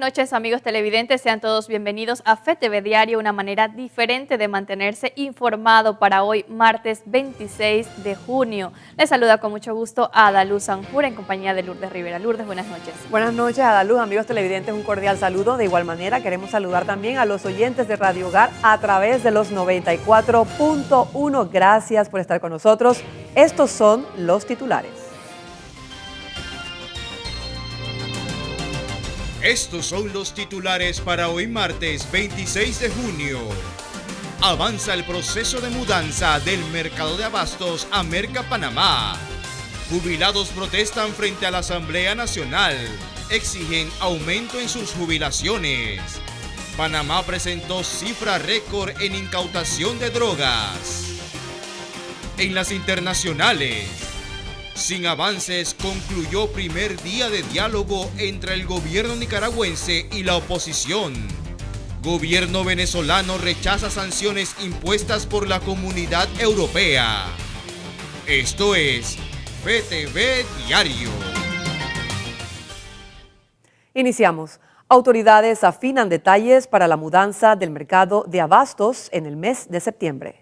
noches, amigos televidentes, sean todos bienvenidos a FETV Diario, una manera diferente de mantenerse informado para hoy, martes 26 de junio. Les saluda con mucho gusto a Adaluz Sanjur en compañía de Lourdes Rivera. Lourdes, buenas noches. Buenas noches, Adaluz, amigos televidentes, un cordial saludo. De igual manera, queremos saludar también a los oyentes de Radio Hogar a través de los 94.1. Gracias por estar con nosotros. Estos son los titulares. Estos son los titulares para hoy martes 26 de junio. Avanza el proceso de mudanza del mercado de abastos a Merca Panamá. Jubilados protestan frente a la Asamblea Nacional. Exigen aumento en sus jubilaciones. Panamá presentó cifra récord en incautación de drogas. En las internacionales, sin avances, concluyó primer día de diálogo entre el gobierno nicaragüense y la oposición. Gobierno venezolano rechaza sanciones impuestas por la Comunidad Europea. Esto es FETV Diario. Iniciamos. Autoridades afinan detalles para la mudanza del mercado de abastos en el mes de septiembre.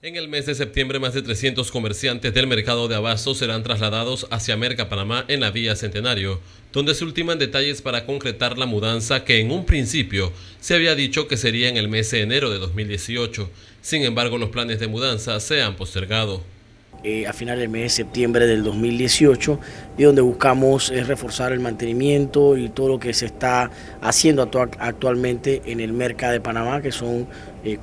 En el mes de septiembre, más de 300 comerciantes del mercado de abastos serán trasladados hacia Merca Panamá en la vía Centenario, donde se ultiman detalles para concretar la mudanza que en un principio se había dicho que sería en el mes de enero de 2018. Sin embargo, los planes de mudanza se han postergado. A finales del mes de septiembre del 2018, y donde buscamos reforzar el mantenimiento y todo lo que se está haciendo actualmente en el Merca de Panamá, que son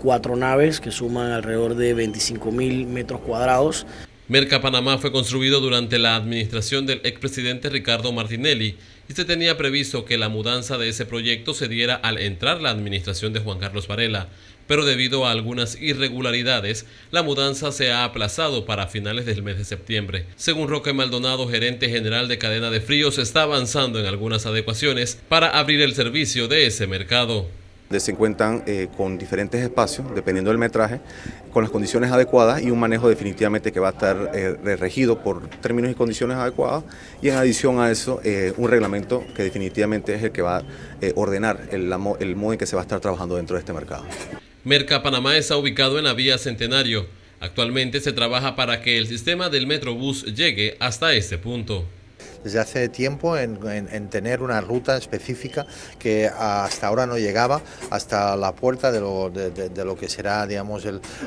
4 naves que suman alrededor de 25.000 metros cuadrados. Merca Panamá fue construido durante la administración del expresidente Ricardo Martinelli y se tenía previsto que la mudanza de ese proyecto se diera al entrar la administración de Juan Carlos Varela, pero debido a algunas irregularidades, la mudanza se ha aplazado para finales del mes de septiembre. Según Roque Maldonado, gerente general de Cadena de Fríos, se está avanzando en algunas adecuaciones para abrir el servicio de ese mercado. Se encuentran con diferentes espacios, dependiendo del metraje, con las condiciones adecuadas y un manejo definitivamente que va a estar regido por términos y condiciones adecuadas, y en adición a eso un reglamento que definitivamente es el que va a ordenar el modo en que se va a estar trabajando dentro de este mercado. Merca Panamá está ubicado en la vía Centenario. Actualmente se trabaja para que el sistema del Metrobús llegue hasta este punto. Desde hace tiempo en tener una ruta específica que hasta ahora no llegaba hasta la puerta de lo que será, digamos,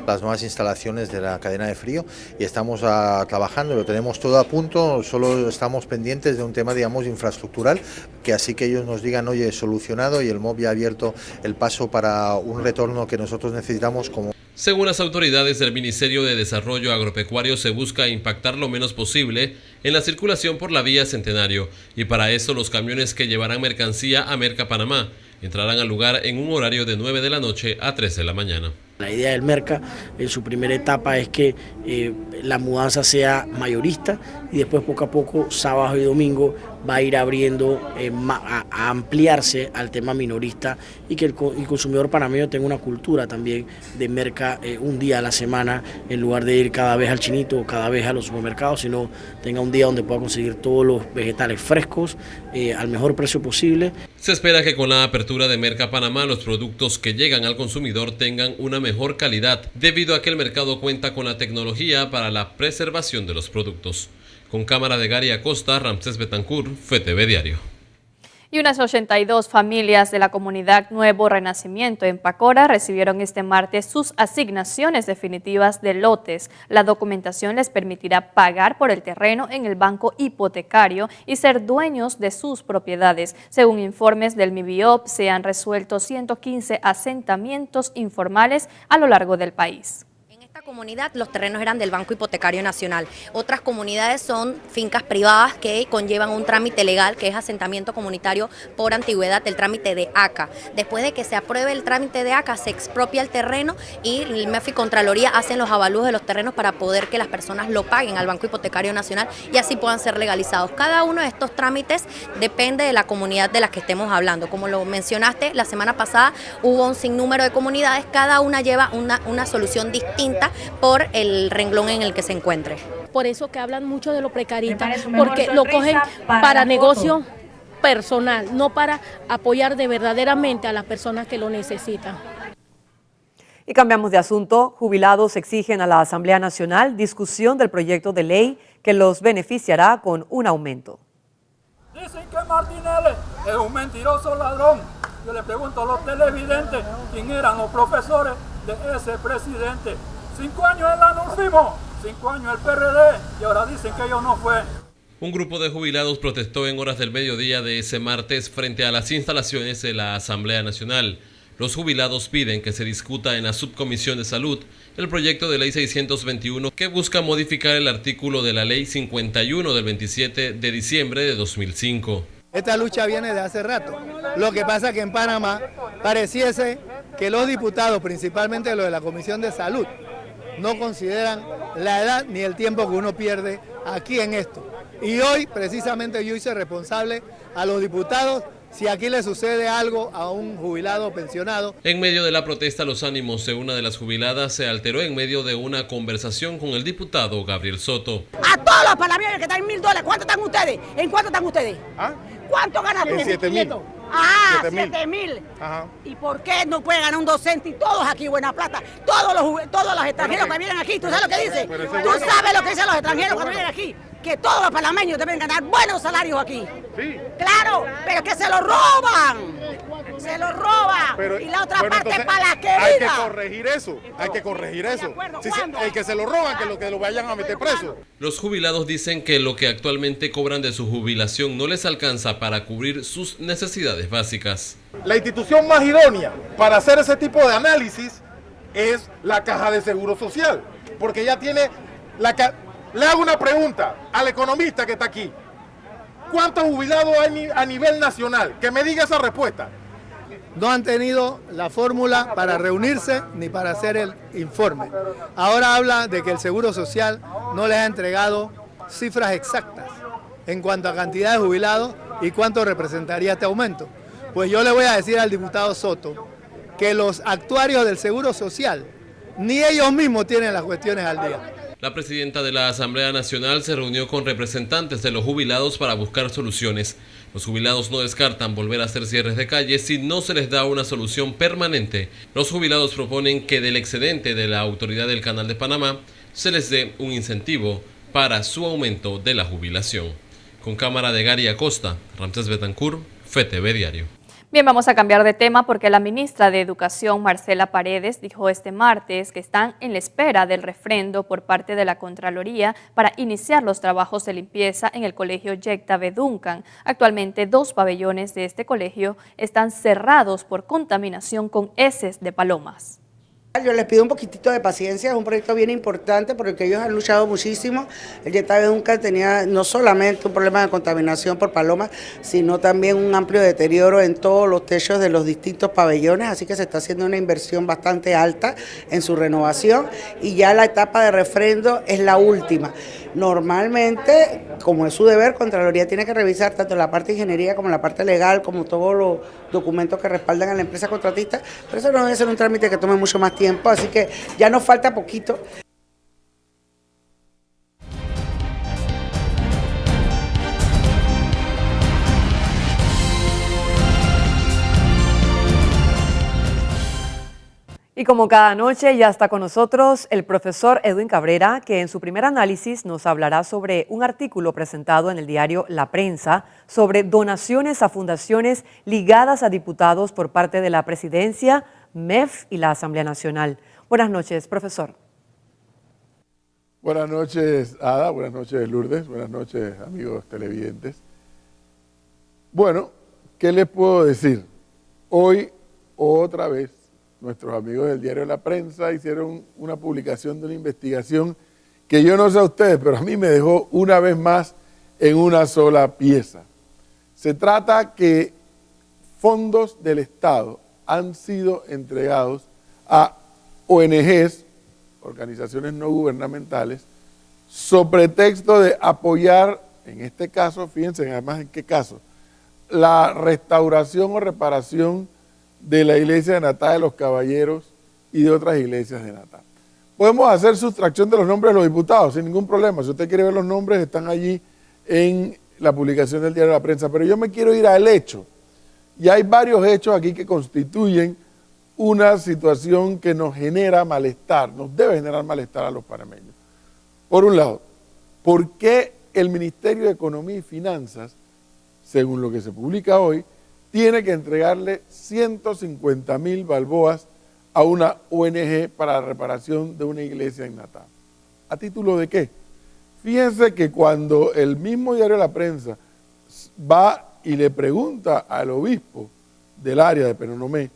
las nuevas instalaciones de la cadena de frío, y estamos trabajando, lo tenemos todo a punto, solo estamos pendientes de un tema, digamos, infraestructural, que así que ellos nos digan, oye, solucionado, y el MOB ya ha abierto el paso para un retorno que nosotros necesitamos como... Según las autoridades del Ministerio de Desarrollo Agropecuario, se busca impactar lo menos posible en la circulación por la vía Centenario, y para eso los camiones que llevarán mercancía a Merca Panamá entrarán al lugar en un horario de 9 de la noche a 3 de la mañana. La idea del Merca en su primera etapa es que la mudanza sea mayorista, y después poco a poco, sábado y domingo, va a ir abriendo, a ampliarse al tema minorista, y que el consumidor panameño tenga una cultura también de Merca un día a la semana, en lugar de ir cada vez al chinito o cada vez a los supermercados, sino tenga un día donde pueda conseguir todos los vegetales frescos al mejor precio posible. Se espera que con la apertura de Merca Panamá los productos que llegan al consumidor tengan una mejor calidad, debido a que el mercado cuenta con la tecnología para la preservación de los productos. Con cámara de Gary Acosta, Ramsés Betancourt, FETV Diario. Y unas 82 familias de la comunidad Nuevo Renacimiento en Pacora recibieron este martes sus asignaciones definitivas de lotes. La documentación les permitirá pagar por el terreno en el banco hipotecario y ser dueños de sus propiedades. Según informes del MIBIOP, se han resuelto 115 asentamientos informales a lo largo del país. En esta comunidad los terrenos eran del Banco Hipotecario Nacional. Otras comunidades son fincas privadas que conllevan un trámite legal, que es asentamiento comunitario por antigüedad, el trámite de ACA. Después de que se apruebe el trámite de ACA, se expropia el terreno y el MEF y Contraloría hacen los avalúos de los terrenos para poder que las personas lo paguen al Banco Hipotecario Nacional y así puedan ser legalizados. Cada uno de estos trámites depende de la comunidad de la que estemos hablando. Como lo mencionaste, la semana pasada hubo un sinnúmero de comunidades, cada una lleva una solución distinta por el renglón en el que se encuentre. Por eso que hablan mucho de lo precarita, porque lo cogen para negocio personal, no para apoyar de verdaderamente a las personas que lo necesitan. Y cambiamos de asunto. Jubilados exigen a la Asamblea Nacional discusión del proyecto de ley que los beneficiará con un aumento. Dicen que Martinelli es un mentiroso ladrón. Yo le pregunto a los televidentes quién eran los profesores de ese presidente. 5 años en la NURFIMO, 5 años el PRD y ahora dicen que ellos no fue. Un grupo de jubilados protestó en horas del mediodía de ese martes frente a las instalaciones de la Asamblea Nacional. Los jubilados piden que se discuta en la Subcomisión de Salud el proyecto de ley 621 que busca modificar el artículo de la ley 51 del 27 de diciembre de 2005. Esta lucha viene de hace rato. Lo que pasa es que en Panamá pareciese que los diputados, principalmente los de la Comisión de Salud, no consideran la edad ni el tiempo que uno pierde aquí en esto. Y hoy, precisamente, yo hice responsable a los diputados si aquí le sucede algo a un jubilado o pensionado. En medio de la protesta, los ánimos de una de las jubiladas se alteró en medio de una conversación con el diputado Gabriel Soto. A todos los panameños que están en $1,000, ¿cuánto están ustedes? ¿En cuánto están ustedes? ¿Ah? ¿Cuánto ganan tú? En 7.000. Ah, 7.000. Ajá. ¿Y por qué no puede ganar un docente y todos aquí Buena Plata? Todos los extranjeros que vienen aquí, ¿tú sabes lo que dice? ¿Tú sabes lo que dicen los extranjeros cuando vienen aquí? Que todos los panameños deben ganar buenos salarios aquí. Sí. Claro, pero que se lo roban. Se lo roban. Pero, y la otra parte entonces, para la que hay viva. que corregir eso. Hay que corregir eso. Si el que se lo roban, que lo vayan a meter preso. Los jubilados dicen que lo que actualmente cobran de su jubilación no les alcanza para cubrir sus necesidades básicas. La institución más idónea para hacer ese tipo de análisis es la Caja de Seguro Social, porque ya tiene Le hago una pregunta al economista que está aquí. ¿Cuántos jubilados hay a nivel nacional? Que me diga esa respuesta. No han tenido la fórmula para reunirse ni para hacer el informe. Ahora habla de que el Seguro Social no les ha entregado cifras exactas en cuanto a cantidad de jubilados y cuánto representaría este aumento. Pues yo le voy a decir al diputado Soto que los actuarios del Seguro Social ni ellos mismos tienen las cuestiones al día. La presidenta de la Asamblea Nacional se reunió con representantes de los jubilados para buscar soluciones. Los jubilados no descartan volver a hacer cierres de calles si no se les da una solución permanente. Los jubilados proponen que del excedente de la Autoridad del Canal de Panamá se les dé un incentivo para su aumento de la jubilación. Con cámara de Gary Acosta, Ramsés Betancourt, FETV Diario. Bien, vamos a cambiar de tema porque la ministra de Educación, Marcela Paredes, dijo este martes que están en la espera del refrendo por parte de la Contraloría para iniciar los trabajos de limpieza en el colegio Yecta B. Duncan. Actualmente 2 pabellones de este colegio están cerrados por contaminación con heces de palomas. Yo les pido un poquitito de paciencia, es un proyecto bien importante porque ellos han luchado muchísimo. El Yecta B. Duncan tenía no solamente un problema de contaminación por palomas, sino también un amplio deterioro en todos los techos de los distintos pabellones, así que se está haciendo una inversión bastante alta en su renovación y ya la etapa de refrendo es la última. Normalmente, como es su deber, Contraloría tiene que revisar tanto la parte de ingeniería como la parte legal, como todos los documentos que respaldan a la empresa contratista, pero eso no debe ser un trámite que tome mucho más tiempo, así que ya nos falta poquito. Y como cada noche ya está con nosotros el profesor Edwin Cabrera, que en su primer análisis nos hablará sobre un artículo presentado en el diario La Prensa sobre donaciones a fundaciones ligadas a diputados por parte de la Presidencia, MEF y la Asamblea Nacional. Buenas noches, profesor. Buenas noches, Ada. Buenas noches, Lourdes. Buenas noches, amigos televidentes. Bueno, ¿qué les puedo decir? Hoy, otra vez, nuestros amigos del diario La Prensa hicieron una publicación de una investigación que yo no sé a ustedes, pero a mí me dejó una vez más en una sola pieza. Se trata que fondos del Estado han sido entregados a ONGs, organizaciones no gubernamentales, sobre pretexto de apoyar, en este caso, fíjense además en qué caso, la restauración o reparación de la iglesia de Natá de los Caballeros y de otras iglesias de Natá. Podemos hacer sustracción de los nombres de los diputados sin ningún problema. Si usted quiere ver los nombres, están allí en la publicación del diario La Prensa, pero yo me quiero ir al hecho. Y hay varios hechos aquí que constituyen una situación que nos genera malestar, nos debe generar malestar a los panameños. Por un lado, ¿por qué el Ministerio de Economía y Finanzas, según lo que se publica hoy, tiene que entregarle 150.000 balboas a una ONG para la reparación de una iglesia en Natal? ¿A título de qué? Fíjense que cuando el mismo diario La Prensa va y le pregunta al obispo del área de Penonomé,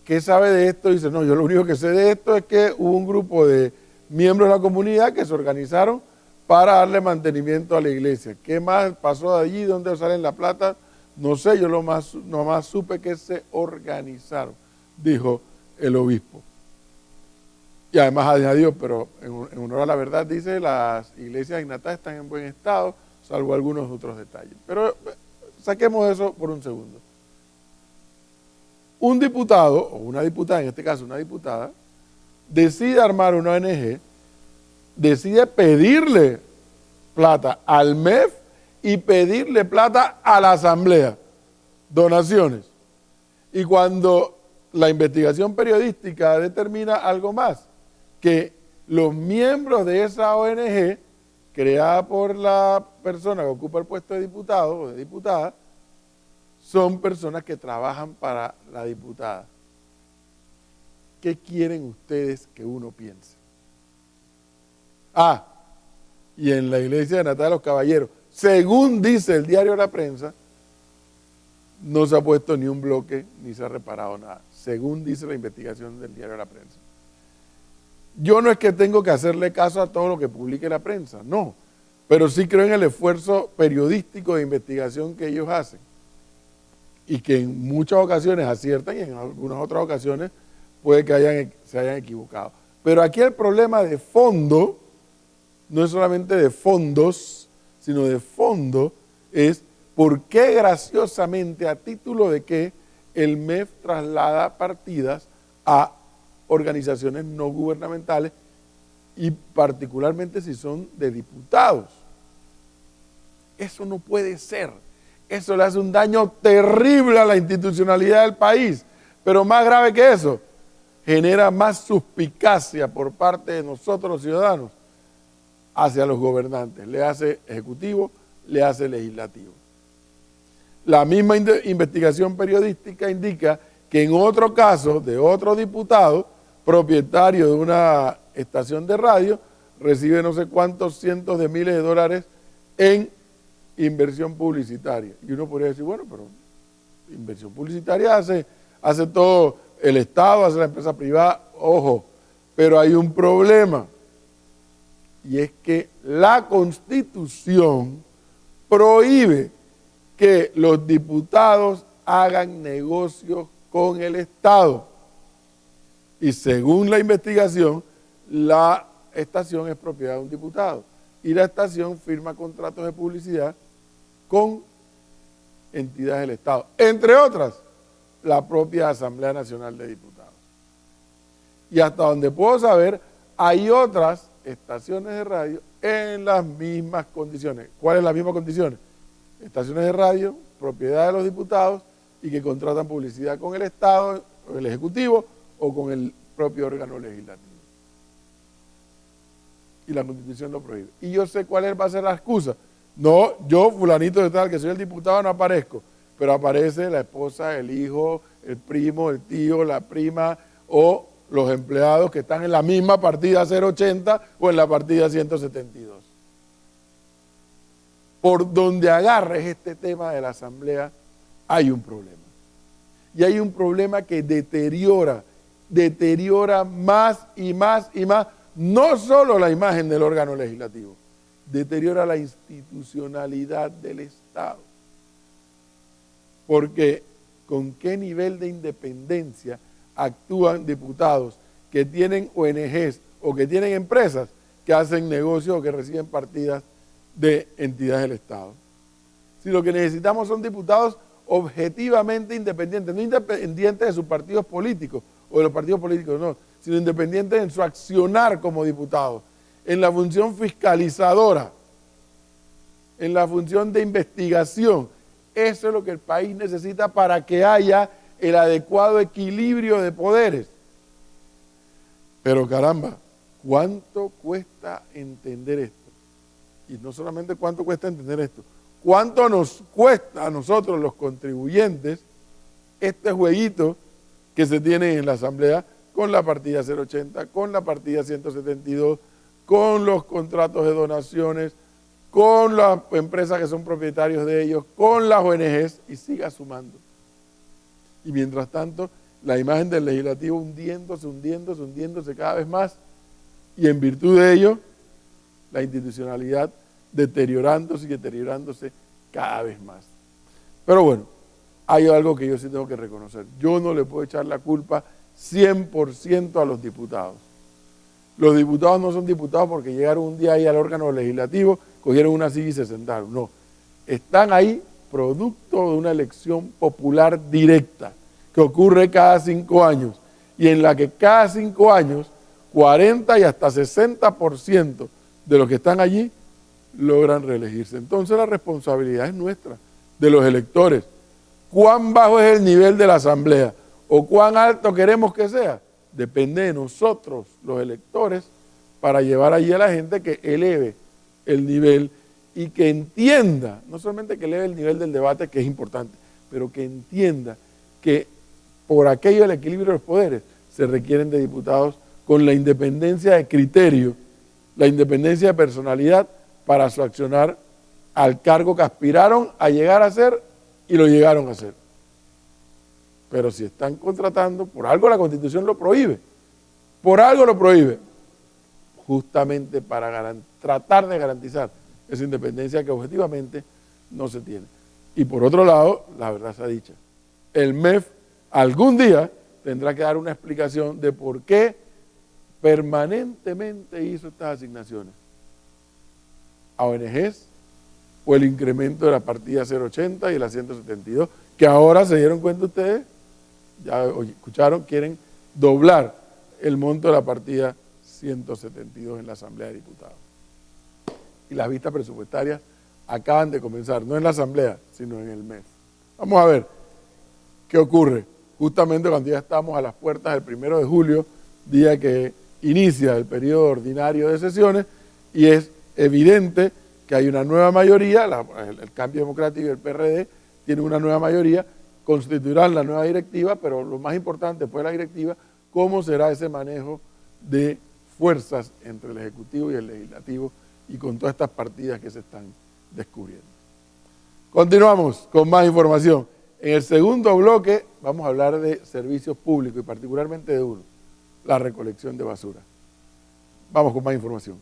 ¿qué sabe de esto? Dice, no, yo lo único que sé de esto es que hubo un grupo de miembros de la comunidad que se organizaron para darle mantenimiento a la iglesia. ¿Qué más pasó de allí? ¿Dónde salen la plata? No sé, yo nomás supe que se organizaron, dijo el obispo. Y además añadió, pero en honor a la verdad, dice, las iglesias en Natal están en buen estado, salvo algunos otros detalles. Pero saquemos eso por un segundo. Un diputado, o una diputada, en este caso una diputada, decide armar una ONG, decide pedirle plata al MEF y pedirle plata a la Asamblea, donaciones. Y cuando la investigación periodística determina algo más, que los miembros de esa ONG, creada por la persona que ocupa el puesto de diputado o de diputada, son personas que trabajan para la diputada. ¿Qué quieren ustedes que uno piense? Ah, y en la iglesia de Natal de los Caballeros, según dice el diario La Prensa, no se ha puesto ni un bloque ni se ha reparado nada, según dice la investigación del diario La Prensa. Yo no es que tengo que hacerle caso a todo lo que publique la prensa, no, pero sí creo en el esfuerzo periodístico de investigación que ellos hacen y que en muchas ocasiones aciertan y en algunas otras ocasiones puede que se hayan equivocado. Pero aquí el problema de fondo, no es solamente de fondos, sino de fondo, es por qué graciosamente, a título de qué, el MEF traslada partidas a organizaciones no gubernamentales y particularmente si son de diputados. Eso no puede ser. Eso le hace un daño terrible a la institucionalidad del país. Pero más grave que eso, genera más suspicacia por parte de nosotros los ciudadanos hacia los gobernantes. Le hace ejecutivo, le hace legislativo. La misma investigación periodística indica que en otro caso de otro diputado, propietario de una estación de radio, recibe no sé cuántos cientos de miles de dólares en inversión publicitaria. Y uno podría decir, bueno, pero inversión publicitaria hace todo el Estado, hace la empresa privada, ojo, pero hay un problema, y es que la Constitución prohíbe que los diputados hagan negocios con el Estado. Y según la investigación, la estación es propiedad de un diputado. Y la estación firma contratos de publicidad con entidades del Estado. Entre otras, la propia Asamblea Nacional de Diputados. Y hasta donde puedo saber, hay otras estaciones de radio en las mismas condiciones. ¿Cuáles las mismas condiciones? Estaciones de radio, propiedad de los diputados y que contratan publicidad con el Estado, el Ejecutivo o con el propio órgano legislativo. Y la Constitución lo prohíbe. Y yo sé cuál va a ser la excusa. No, yo, fulanito de tal, que soy el diputado, no aparezco, pero aparece la esposa, el hijo, el primo, el tío, la prima o los empleados que están en la misma partida 080 o en la partida 172. Por donde agarres este tema de la Asamblea, hay un problema. Y hay un problema que deteriora más y más y más, no solo la imagen del órgano legislativo, deteriora la institucionalidad del Estado. Porque ¿con qué nivel de independencia actúan diputados que tienen ONGs o que tienen empresas que hacen negocios o que reciben partidas de entidades del Estado? Si lo que necesitamos son diputados objetivamente independientes, no independientes de sus partidos políticos o de los partidos políticos, no, sino independientes en su accionar como diputados, en la función fiscalizadora en la función de investigación. Eso es lo que el país necesita para que haya el adecuado equilibrio de poderes. Pero caramba, ¿cuánto cuesta entender esto? Y no solamente cuánto cuesta entender esto, cuánto nos cuesta a nosotros los contribuyentes este jueguito que se tiene en la Asamblea con la partida 080, con la partida 172, con los contratos de donaciones, con las empresas que son propietarios de ellos, con las ONGs, y siga sumando. Y mientras tanto, la imagen del legislativo hundiéndose cada vez más, y en virtud de ello, la institucionalidad deteriorándose cada vez más. Pero bueno, hay algo que yo sí tengo que reconocer. Yo no le puedo echar la culpa 100% a los diputados. Los diputados no son diputados porque llegaron un día ahí al órgano legislativo, cogieron una silla y se sentaron. No, están ahí producto de una elección popular directa que ocurre cada 5 años y en la que cada 5 años 40 y hasta 60% de los que están allí logran reelegirse. Entonces la responsabilidad es nuestra, de los electores. ¿Cuán bajo es el nivel de la Asamblea o cuán alto queremos que sea? Depende de nosotros, los electores, para llevar allí a la gente que eleve el nivel y que entienda, no solamente que eleve el nivel del debate, que es importante, pero que entienda que por aquello del equilibrio de los poderes se requieren de diputados con la independencia de criterio, la independencia de personalidad para su accionar al cargo que aspiraron a llegar a ser y lo llegaron a ser. Pero si están contratando, por algo la Constitución lo prohíbe, por algo lo prohíbe, justamente para tratar de garantizar esa independencia que objetivamente no se tiene. Y por otro lado, la verdad sea dicha, el MEF algún día tendrá que dar una explicación de por qué permanentemente hizo estas asignaciones a ONGs o el incremento de la partida 080 y la 172, que ahora se dieron cuenta ustedes, ya escucharon, quieren doblar el monto de la partida 172 en la Asamblea de Diputados. Y las vistas presupuestarias acaban de comenzar, no en la Asamblea, sino en el MEF. Vamos a ver qué ocurre justamente cuando ya estamos a las puertas del 1 de julio, día que inicia el periodo ordinario de sesiones, y es evidente que hay una nueva mayoría, el Cambio Democrático y el PRD tienen una nueva mayoría, constituirán la nueva directiva, pero lo más importante después de la directiva, cómo será ese manejo de fuerzas entre el Ejecutivo y el Legislativo y con todas estas partidas que se están descubriendo. Continuamos con más información. En el segundo bloque vamos a hablar de servicios públicos y particularmente de uno, la recolección de basura. Vamos con más información.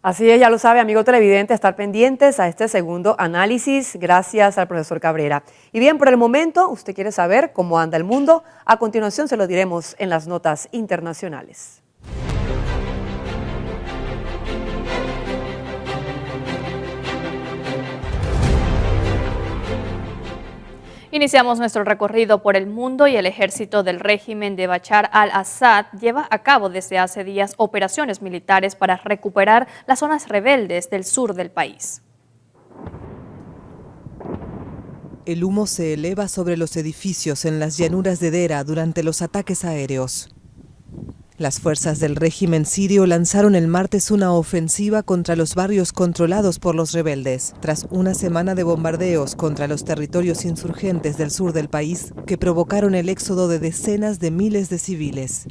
Así es, ya lo sabe, amigo televidente, estar pendientes a este segundo análisis gracias al profesor Cabrera. Y bien, por el momento, usted quiere saber cómo anda el mundo. A continuación se lo diremos en las notas internacionales. Iniciamos nuestro recorrido por el mundo y el ejército del régimen de Bashar al-Assad lleva a cabo desde hace días operaciones militares para recuperar las zonas rebeldes del sur del país. El humo se eleva sobre los edificios en las llanuras de Dera durante los ataques aéreos. Las fuerzas del régimen sirio lanzaron el martes una ofensiva contra los barrios controlados por los rebeldes, tras una semana de bombardeos contra los territorios insurgentes del sur del país que provocaron el éxodo de decenas de miles de civiles.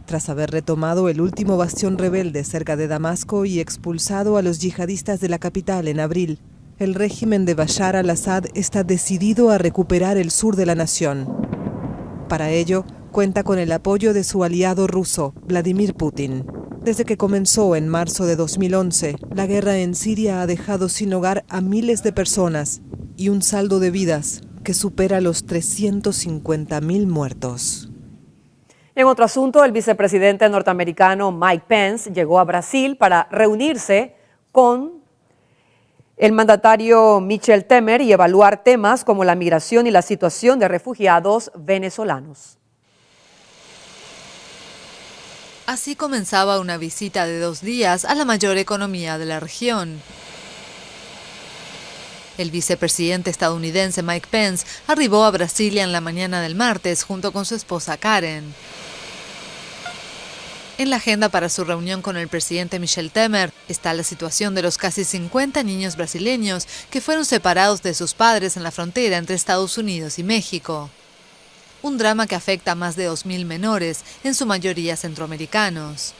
Tras haber retomado el último bastión rebelde cerca de Damasco y expulsado a los yihadistas de la capital en abril, el régimen de Bashar al-Assad está decidido a recuperar el sur de la nación. Para ello, cuenta con el apoyo de su aliado ruso, Vladimir Putin. Desde que comenzó en marzo de 2011, la guerra en Siria ha dejado sin hogar a miles de personas y un saldo de vidas que supera los 350.000 muertos. En otro asunto, el vicepresidente norteamericano Mike Pence llegó a Brasil para reunirse con el mandatario Michel Temer y evaluar temas como la migración y la situación de refugiados venezolanos. Así comenzaba una visita de 2 días a la mayor economía de la región. El vicepresidente estadounidense Mike Pence arribó a Brasilia en la mañana del martes junto con su esposa Karen. En la agenda para su reunión con el presidente Michel Temer está la situación de los casi 50 niños brasileños que fueron separados de sus padres en la frontera entre Estados Unidos y México. Un drama que afecta a más de 2.000 menores, en su mayoría centroamericanos.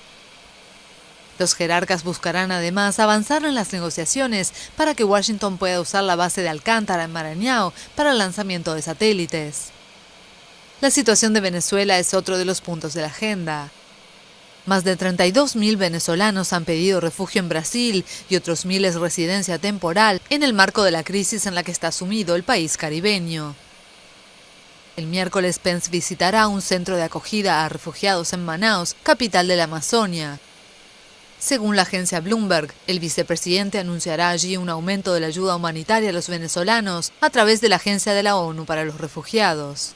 Los jerarcas buscarán además avanzar en las negociaciones para que Washington pueda usar la base de Alcántara en Maranhão para el lanzamiento de satélites. La situación de Venezuela es otro de los puntos de la agenda. Más de 32.000 venezolanos han pedido refugio en Brasil y otros miles residencia temporal en el marco de la crisis en la que está sumido el país caribeño. El miércoles Pence visitará un centro de acogida a refugiados en Manaus, capital de la Amazonia. Según la agencia Bloomberg, el vicepresidente anunciará allí un aumento de la ayuda humanitaria a los venezolanos a través de la Agencia de la ONU para los Refugiados.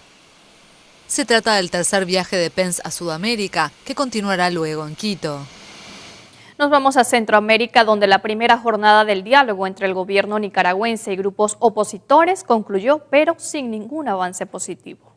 Se trata del tercer viaje de Pence a Sudamérica, que continuará luego en Quito. Nos vamos a Centroamérica, donde la primera jornada del diálogo entre el gobierno nicaragüense y grupos opositores concluyó, pero sin ningún avance positivo.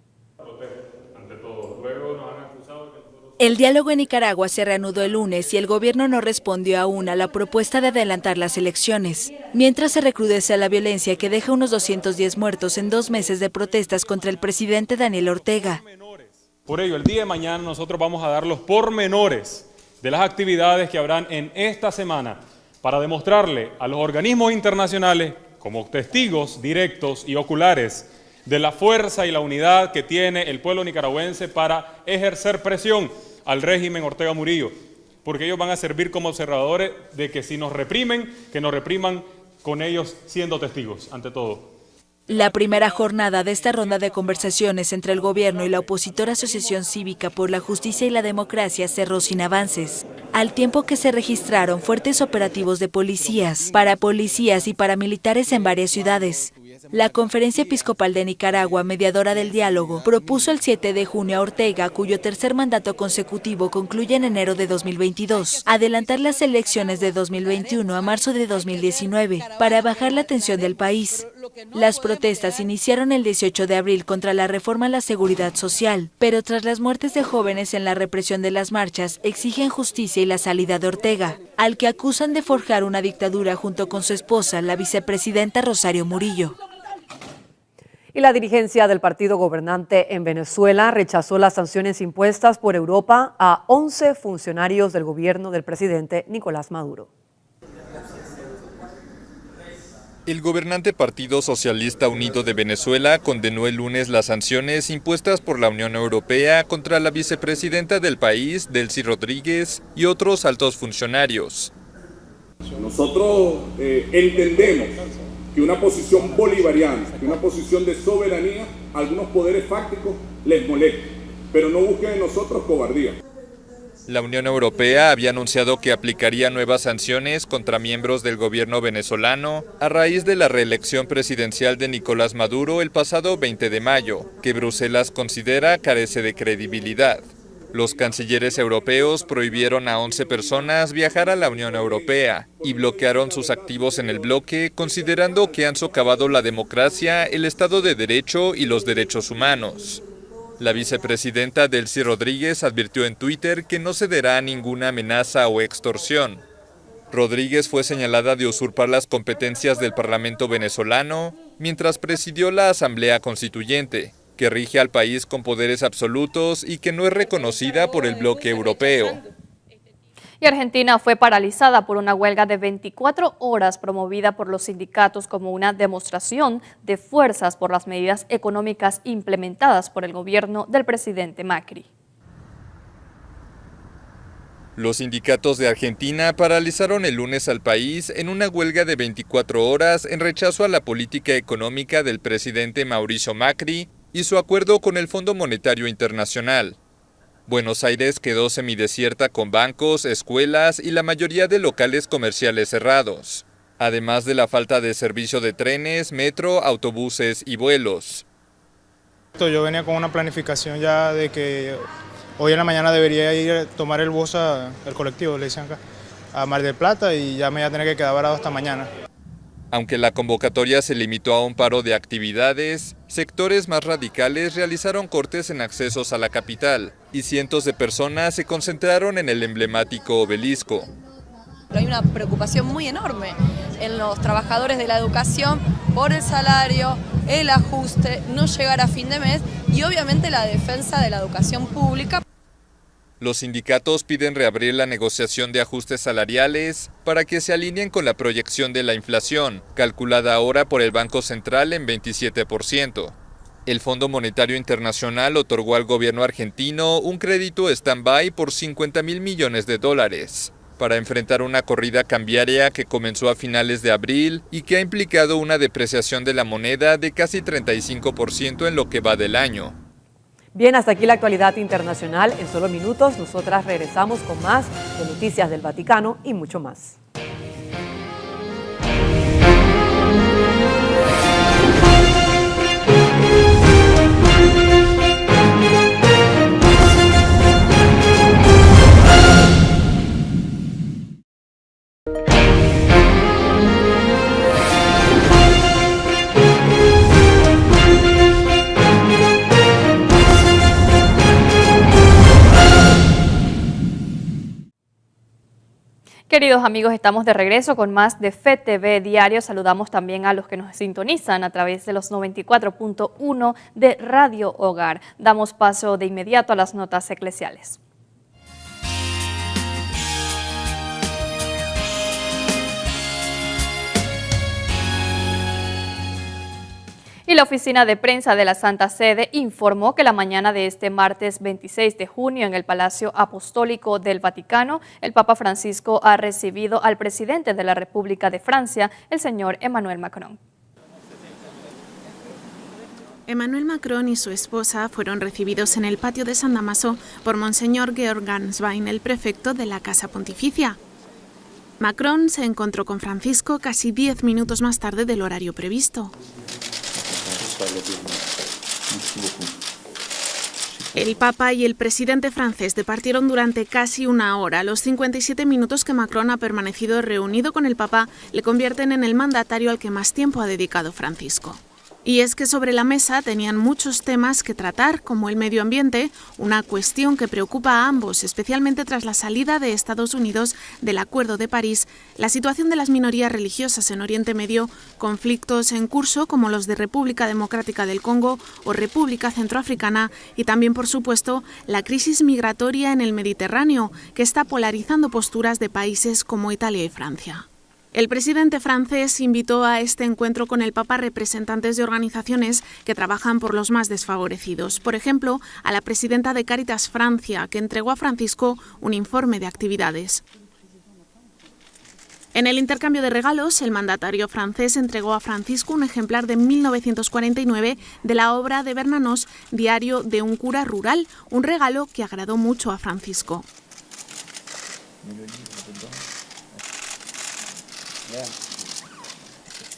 El diálogo en Nicaragua se reanudó el lunes y el gobierno no respondió aún a la propuesta de adelantar las elecciones, mientras se recrudece la violencia que deja unos 210 muertos en 2 meses de protestas contra el presidente Daniel Ortega. Por ello, el día de mañana nosotros vamos a dar los pormenores de las actividades que habrán en esta semana para demostrarle a los organismos internacionales, como testigos directos y oculares, de la fuerza y la unidad que tiene el pueblo nicaragüense para ejercer presión al régimen Ortega Murillo, porque ellos van a servir como observadores de que si nos reprimen, que nos repriman con ellos siendo testigos, ante todo. La primera jornada de esta ronda de conversaciones entre el gobierno y la opositora Asociación Cívica por la Justicia y la Democracia cerró sin avances, al tiempo que se registraron fuertes operativos de policías, parapolicías y paramilitares en varias ciudades. La Conferencia Episcopal de Nicaragua, mediadora del diálogo, propuso el 7 de junio a Ortega, cuyo tercer mandato consecutivo concluye en enero de 2022, adelantar las elecciones de 2021 a marzo de 2019 para bajar la tensión del país. Las protestas iniciaron el 18 de abril contra la reforma a la seguridad social, pero tras las muertes de jóvenes en la represión de las marchas, exigen justicia y la salida de Ortega, al que acusan de forjar una dictadura junto con su esposa, la vicepresidenta Rosario Murillo. Y la dirigencia del partido gobernante en Venezuela rechazó las sanciones impuestas por Europa a 11 funcionarios del gobierno del presidente Nicolás Maduro. El gobernante Partido Socialista Unido de Venezuela condenó el lunes las sanciones impuestas por la Unión Europea contra la vicepresidenta del país, Delcy Rodríguez, y otros altos funcionarios. Nosotros entendemos que una posición bolivariana, que una posición de soberanía, a algunos poderes fácticos les molesta, pero no busquen en nosotros cobardía. La Unión Europea había anunciado que aplicaría nuevas sanciones contra miembros del gobierno venezolano a raíz de la reelección presidencial de Nicolás Maduro el pasado 20 de mayo, que Bruselas considera carece de credibilidad. Los cancilleres europeos prohibieron a 11 personas viajar a la Unión Europea y bloquearon sus activos en el bloque, considerando que han socavado la democracia, el Estado de Derecho y los derechos humanos. La vicepresidenta Delcy Rodríguez advirtió en Twitter que no cederá a ninguna amenaza o extorsión. Rodríguez fue señalada de usurpar las competencias del Parlamento venezolano mientras presidió la Asamblea Constituyente, que rige al país con poderes absolutos y que no es reconocida por el bloque europeo. Y Argentina fue paralizada por una huelga de 24 horas promovida por los sindicatos como una demostración de fuerzas por las medidas económicas implementadas por el gobierno del presidente Macri. Los sindicatos de Argentina paralizaron el lunes al país en una huelga de 24 horas en rechazo a la política económica del presidente Mauricio Macri y su acuerdo con el Fondo Monetario Internacional. Buenos Aires quedó semidesierta con bancos, escuelas y la mayoría de locales comerciales cerrados, además de la falta de servicio de trenes, metro, autobuses y vuelos. Yo venía con una planificación ya de que hoy en la mañana debería ir a tomar el bus el colectivo, le dicen acá, a Mar del Plata, y ya me voy a tener que quedar varado hasta mañana. Aunque la convocatoria se limitó a un paro de actividades, sectores más radicales realizaron cortes en accesos a la capital y cientos de personas se concentraron en el emblemático obelisco. Hay una preocupación muy enorme en los trabajadores de la educación por el salario, el ajuste, no llegar a fin de mes y obviamente la defensa de la educación pública. Los sindicatos piden reabrir la negociación de ajustes salariales para que se alineen con la proyección de la inflación, calculada ahora por el Banco Central en 27%. El Fondo Monetario Internacional otorgó al gobierno argentino un crédito stand-by por $50.000 millones para enfrentar una corrida cambiaria que comenzó a finales de abril y que ha implicado una depreciación de la moneda de casi 35% en lo que va del año. Bien, hasta aquí la actualidad internacional. En solo minutos, nosotras regresamos con más de Noticias del Vaticano y mucho más. Queridos amigos, estamos de regreso con más de FETV Diario. Saludamos también a los que nos sintonizan a través de los 94.1 de Radio Hogar. Damos paso de inmediato a las notas eclesiales. Y la oficina de prensa de la Santa Sede informó que la mañana de este martes 26 de junio en el Palacio Apostólico del Vaticano, el Papa Francisco ha recibido al presidente de la República de Francia, el señor Emmanuel Macron. Emmanuel Macron y su esposa fueron recibidos en el patio de San Damaso por Monseñor Georg Ganswein, el prefecto de la Casa Pontificia. Macron se encontró con Francisco casi 10 minutos más tarde del horario previsto. El Papa y el presidente francés departieron durante casi una hora. Los 57 minutos que Macron ha permanecido reunido con el Papa le convierten en el mandatario al que más tiempo ha dedicado Francisco. Y es que sobre la mesa tenían muchos temas que tratar, como el medio ambiente, una cuestión que preocupa a ambos, especialmente tras la salida de Estados Unidos del Acuerdo de París, la situación de las minorías religiosas en Oriente Medio, conflictos en curso como los de República Democrática del Congo o República Centroafricana y también, por supuesto, la crisis migratoria en el Mediterráneo, que está polarizando posturas de países como Italia y Francia. El presidente francés invitó a este encuentro con el Papa representantes de organizaciones que trabajan por los más desfavorecidos. Por ejemplo, a la presidenta de Cáritas Francia, que entregó a Francisco un informe de actividades. En el intercambio de regalos, el mandatario francés entregó a Francisco un ejemplar de 1949 de la obra de Bernanos, Diario de un cura rural, un regalo que agradó mucho a Francisco.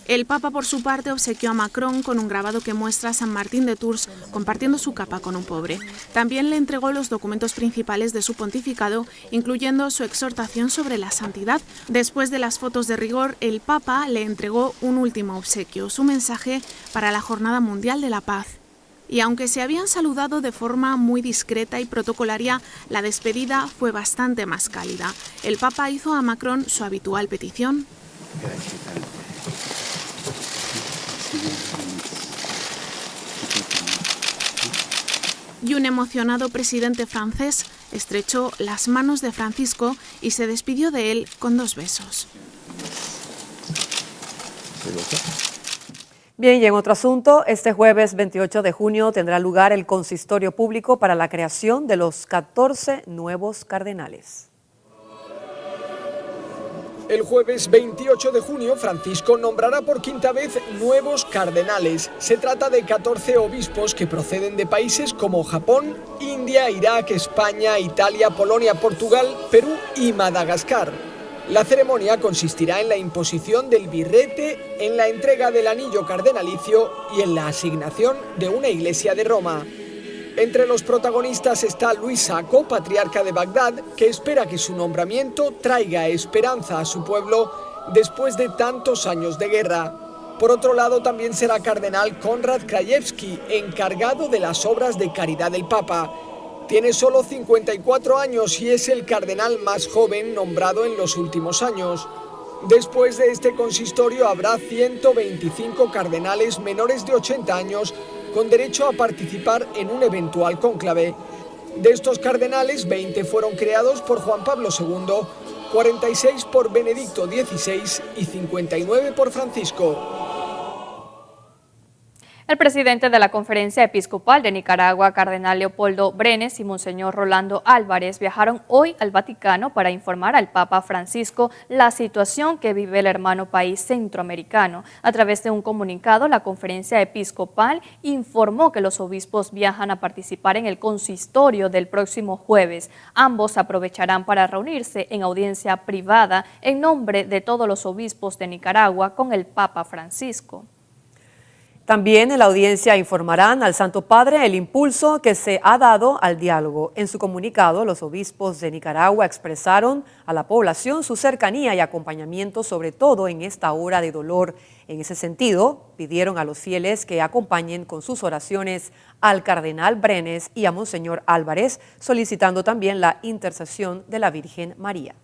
El Papa, por su parte, obsequió a Macron con un grabado que muestra a San Martín de Tours compartiendo su capa con un pobre. También le entregó los documentos principales de su pontificado, incluyendo su exhortación sobre la santidad. Después de las fotos de rigor, el Papa le entregó un último obsequio, su mensaje para la Jornada Mundial de la Paz. Y aunque se habían saludado de forma muy discreta y protocolaria, la despedida fue bastante más cálida. El Papa hizo a Macron su habitual petición. Y un emocionado presidente francés estrechó las manos de Francisco y se despidió de él con 2 besos. Bien, y en otro asunto, este jueves 28 de junio tendrá lugar el consistorio público para la creación de los 14 nuevos cardenales. El jueves 28 de junio, Francisco nombrará por 5ª vez nuevos cardenales. Se trata de 14 obispos que proceden de países como Japón, India, Irak, España, Italia, Polonia, Portugal, Perú y Madagascar. La ceremonia consistirá en la imposición del birrete, en la entrega del anillo cardenalicio y en la asignación de una iglesia de Roma. Entre los protagonistas está Luis Sacco, patriarca de Bagdad, que espera que su nombramiento traiga esperanza a su pueblo después de tantos años de guerra. Por otro lado, también será cardenal Konrad Krajewski, encargado de las obras de caridad del Papa. Tiene solo 54 años y es el cardenal más joven nombrado en los últimos años. Después de este consistorio habrá 125 cardenales menores de 80 años con derecho a participar en un eventual cónclave. De estos cardenales, 20 fueron creados por Juan Pablo II, 46 por Benedicto XVI y 59 por Francisco. El presidente de la Conferencia Episcopal de Nicaragua, Cardenal Leopoldo Brenes y Monseñor Rolando Álvarez, viajaron hoy al Vaticano para informar al Papa Francisco la situación que vive el hermano país centroamericano. A través de un comunicado, la Conferencia Episcopal informó que los obispos viajan a participar en el consistorio del próximo jueves. Ambos aprovecharán para reunirse en audiencia privada en nombre de todos los obispos de Nicaragua con el Papa Francisco. También en la audiencia informarán al Santo Padre el impulso que se ha dado al diálogo. En su comunicado, los obispos de Nicaragua expresaron a la población su cercanía y acompañamiento, sobre todo en esta hora de dolor. En ese sentido, pidieron a los fieles que acompañen con sus oraciones al Cardenal Brenes y a Monseñor Álvarez, solicitando también la intercesión de la Virgen María.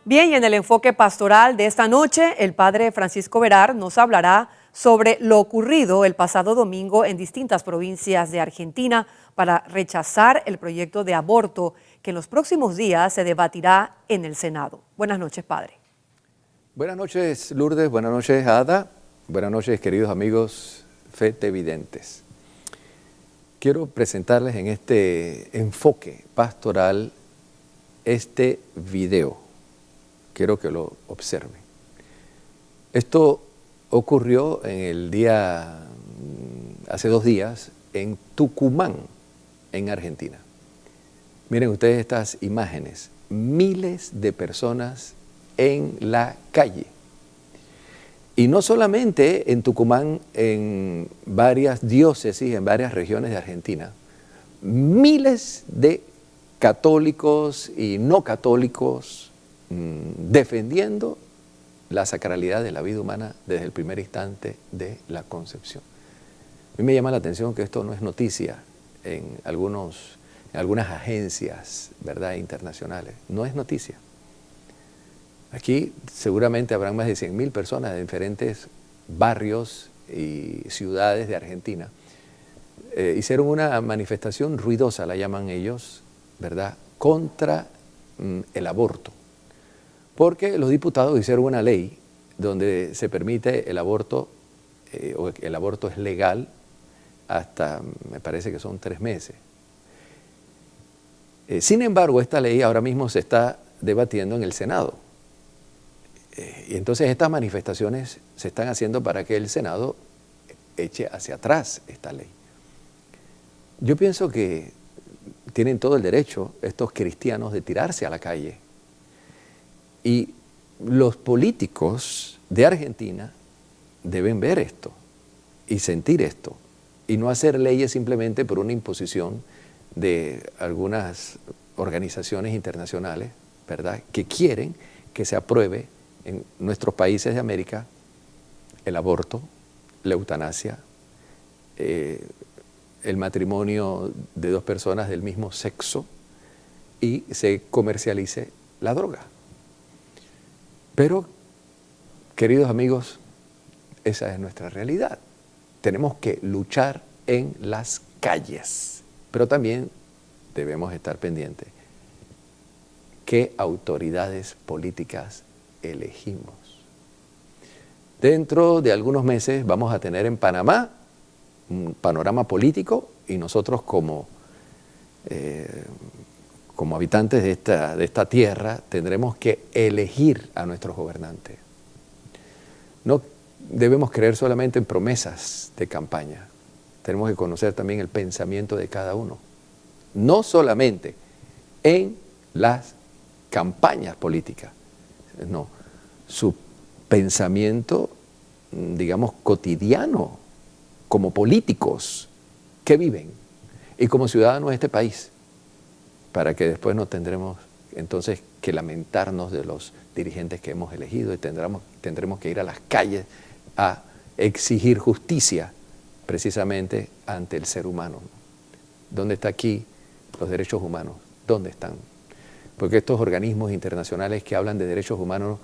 Bien, y en el enfoque pastoral de esta noche, el padre Francisco Verar nos hablará sobre lo ocurrido el pasado domingo en distintas provincias de Argentina para rechazar el proyecto de aborto que en los próximos días se debatirá en el Senado. Buenas noches, padre. Buenas noches, Lourdes. Buenas noches, Ada. Buenas noches, queridos amigos fetevidentes. Quiero presentarles en este enfoque pastoral este video. Quiero que lo observen. Esto ocurrió en el día, hace 2 días, en Tucumán, en Argentina. Miren ustedes estas imágenes, miles de personas en la calle. Y no solamente en Tucumán, en varias diócesis, en varias regiones de Argentina, miles de católicos y no católicos defendiendo la sacralidad de la vida humana desde el primer instante de la concepción. A mí me llama la atención que esto no es noticia en algunas agencias, ¿verdad?, internacionales. No es noticia. Aquí seguramente habrán más de 100.000 personas de diferentes barrios y ciudades de Argentina. Hicieron una manifestación ruidosa, la llaman ellos, ¿verdad?, contra el aborto. Porque los diputados hicieron una ley donde se permite el aborto, o el aborto es legal hasta, me parece que son 3 meses. Sin embargo, esta ley ahora mismo se está debatiendo en el Senado. Y entonces estas manifestaciones se están haciendo para que el Senado eche hacia atrás esta ley. Yo pienso que tienen todo el derecho estos cristianos de tirarse a la calle. Y los políticos de Argentina deben ver esto y sentir esto y no hacer leyes simplemente por una imposición de algunas organizaciones internacionales, ¿verdad?, que quieren que se apruebe en nuestros países de América el aborto, la eutanasia, el matrimonio de 2 personas del mismo sexo y se comercialice la droga. Pero, queridos amigos, esa es nuestra realidad. Tenemos que luchar en las calles, pero también debemos estar pendientes. ¿Qué autoridades políticas elegimos? Dentro de algunos meses vamos a tener en Panamá un panorama político y nosotros como habitantes de esta tierra tendremos que elegir a nuestros gobernantes. No debemos creer solamente en promesas de campaña, tenemos que conocer también el pensamiento de cada uno. No solamente en las campañas políticas, no, su pensamiento, digamos, cotidiano como políticos que viven y como ciudadanos de este país, para que después no tendremos entonces que lamentarnos de los dirigentes que hemos elegido y tendremos que ir a las calles a exigir justicia precisamente ante el ser humano. ¿Dónde está aquí los derechos humanos? ¿Dónde están? Porque estos organismos internacionales que hablan de derechos humanos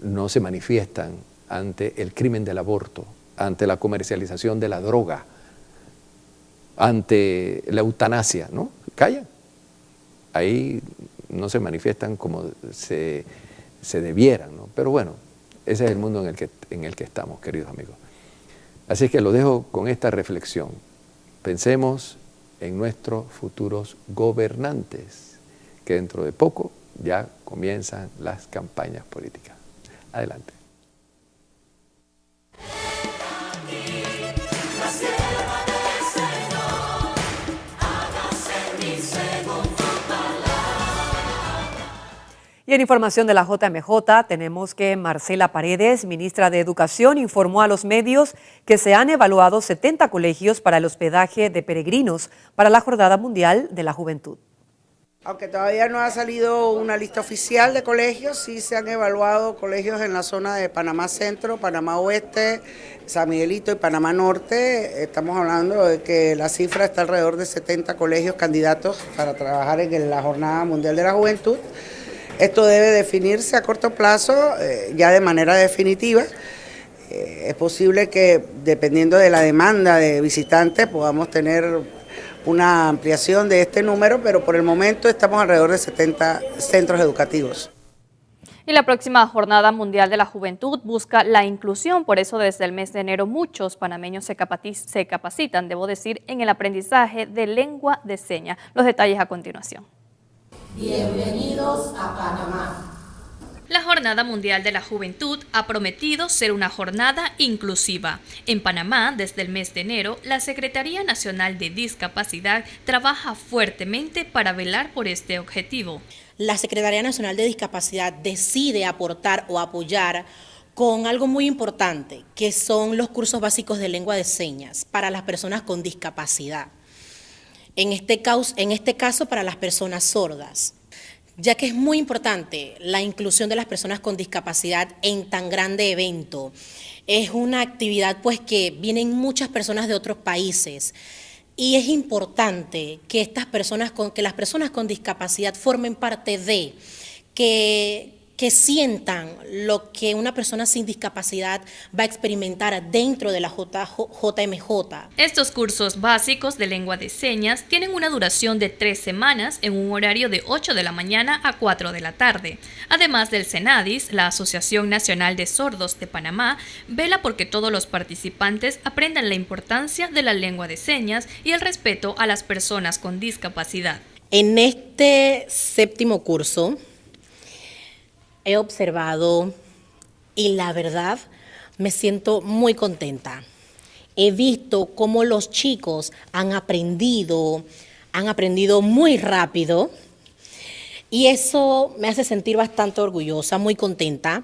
no se manifiestan ante el crimen del aborto, ante la comercialización de la droga, ante la eutanasia, ¿no? Callan. Ahí no se manifiestan como se debieran, ¿no? Pero bueno, ese es el mundo en el que estamos, queridos amigos. Así es que lo dejo con esta reflexión. Pensemos en nuestros futuros gobernantes, que dentro de poco ya comienzan las campañas políticas. Adelante. Y en información de la JMJ tenemos que Marcela Paredes, ministra de Educación, informó a los medios que se han evaluado 70 colegios para el hospedaje de peregrinos para la Jornada Mundial de la Juventud. Aunque todavía no ha salido una lista oficial de colegios, sí se han evaluado colegios en la zona de Panamá Centro, Panamá Oeste, San Miguelito y Panamá Norte. Estamos hablando de que la cifra está alrededor de 70 colegios candidatos para trabajar en la Jornada Mundial de la Juventud. Esto debe definirse a corto plazo, ya de manera definitiva. Es posible que, dependiendo de la demanda de visitantes, podamos tener una ampliación de este número, pero por el momento estamos alrededor de 70 centros educativos. Y la próxima Jornada Mundial de la Juventud busca la inclusión, por eso desde el mes de enero muchos panameños se capacitan, debo decir, en el aprendizaje de lengua de señas. Los detalles a continuación. Bienvenidos a Panamá. La Jornada Mundial de la Juventud ha prometido ser una jornada inclusiva. En Panamá, desde el mes de enero, la Secretaría Nacional de Discapacidad trabaja fuertemente para velar por este objetivo. La Secretaría Nacional de Discapacidad decide aportar o apoyar con algo muy importante, que son los cursos básicos de lengua de señas para las personas con discapacidad. En este caso para las personas sordas, ya que es muy importante la inclusión de las personas con discapacidad en tan grande evento. Es una actividad pues que vienen muchas personas de otros países y es importante que las personas con discapacidad formen parte de, que sientan lo que una persona sin discapacidad va a experimentar dentro de la JMJ. Estos cursos básicos de lengua de señas tienen una duración de 3 semanas en un horario de 8 de la mañana a 4 de la tarde. Además del CENADIS, la Asociación Nacional de Sordos de Panamá vela porque todos los participantes aprendan la importancia de la lengua de señas y el respeto a las personas con discapacidad. En este 7º curso, he observado y la verdad me siento muy contenta. He visto cómo los chicos han aprendido muy rápido y eso me hace sentir bastante orgullosa, muy contenta,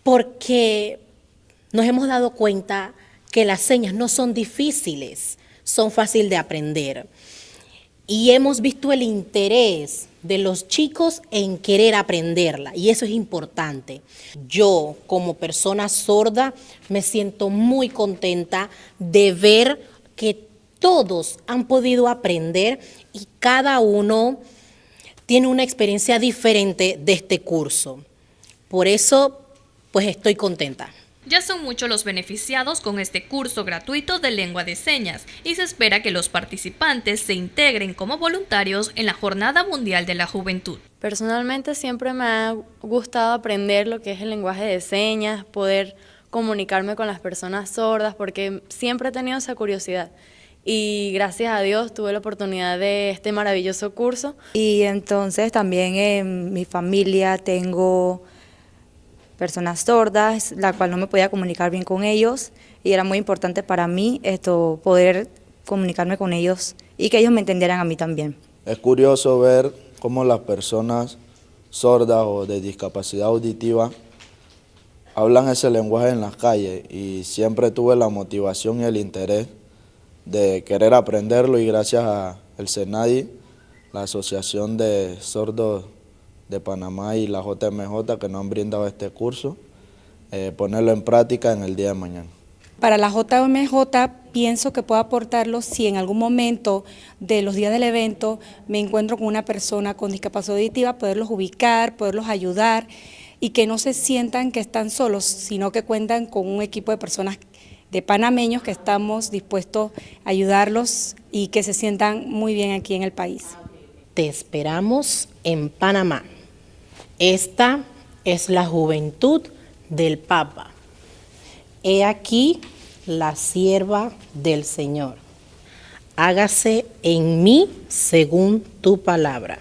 porque nos hemos dado cuenta que las señas no son difíciles, son fáciles de aprender. Y hemos visto el interés de los chicos en querer aprenderla y eso es importante. Yo, como persona sorda, me siento muy contenta de ver que todos han podido aprender y cada uno tiene una experiencia diferente de este curso. Por eso, pues estoy contenta. Ya son muchos los beneficiados con este curso gratuito de lengua de señas y se espera que los participantes se integren como voluntarios en la Jornada Mundial de la Juventud. Personalmente siempre me ha gustado aprender lo que es el lenguaje de señas, poder comunicarme con las personas sordas, porque siempre he tenido esa curiosidad. Y gracias a Dios tuve la oportunidad de este maravilloso curso. Y entonces también en mi familia tengo personas sordas, la cual no me podía comunicar bien con ellos y era muy importante para mí poder comunicarme con ellos y que ellos me entendieran a mí también. Es curioso ver cómo las personas sordas o de discapacidad auditiva hablan ese lenguaje en las calles y siempre tuve la motivación y el interés de querer aprenderlo, y gracias al CENADI, la Asociación de Sordos de Panamá y la JMJ que nos han brindado este curso, ponerlo en práctica en el día de mañana. Para la JMJ pienso que puedo aportarlo si en algún momento de los días del evento me encuentro con una persona con discapacidad auditiva, poderlos ubicar, poderlos ayudar y que no se sientan que están solos, sino que cuentan con un equipo de personas, de panameños, que estamos dispuestos a ayudarlos y que se sientan muy bien aquí en el país. Te esperamos en Panamá. Esta es la juventud del Papa. He aquí la sierva del Señor. Hágase en mí según tu palabra.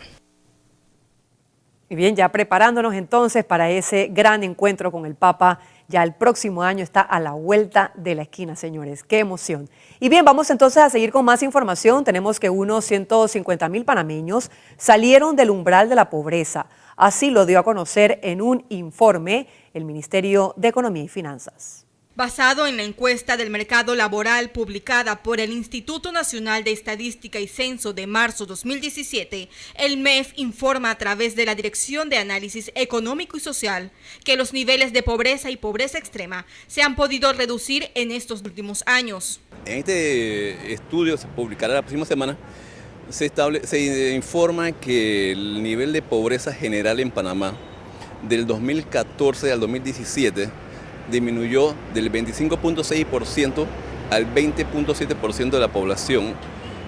Y bien, ya preparándonos entonces para ese gran encuentro con el Papa, ya el próximo año está a la vuelta de la esquina, señores. ¡Qué emoción! Y bien, vamos entonces a seguir con más información. Tenemos que unos 150,000 panameños salieron del umbral de la pobreza. Así lo dio a conocer en un informe el Ministerio de Economía y Finanzas. Basado en la encuesta del mercado laboral publicada por el Instituto Nacional de Estadística y Censo de marzo 2017, el MEF informa a través de la Dirección de Análisis Económico y Social que los niveles de pobreza y pobreza extrema se han podido reducir en estos últimos años. En este estudio, se publicará la próxima semana, se informa que el nivel de pobreza general en Panamá del 2014 al 2017 disminuyó del 25.6% al 20.7% de la población.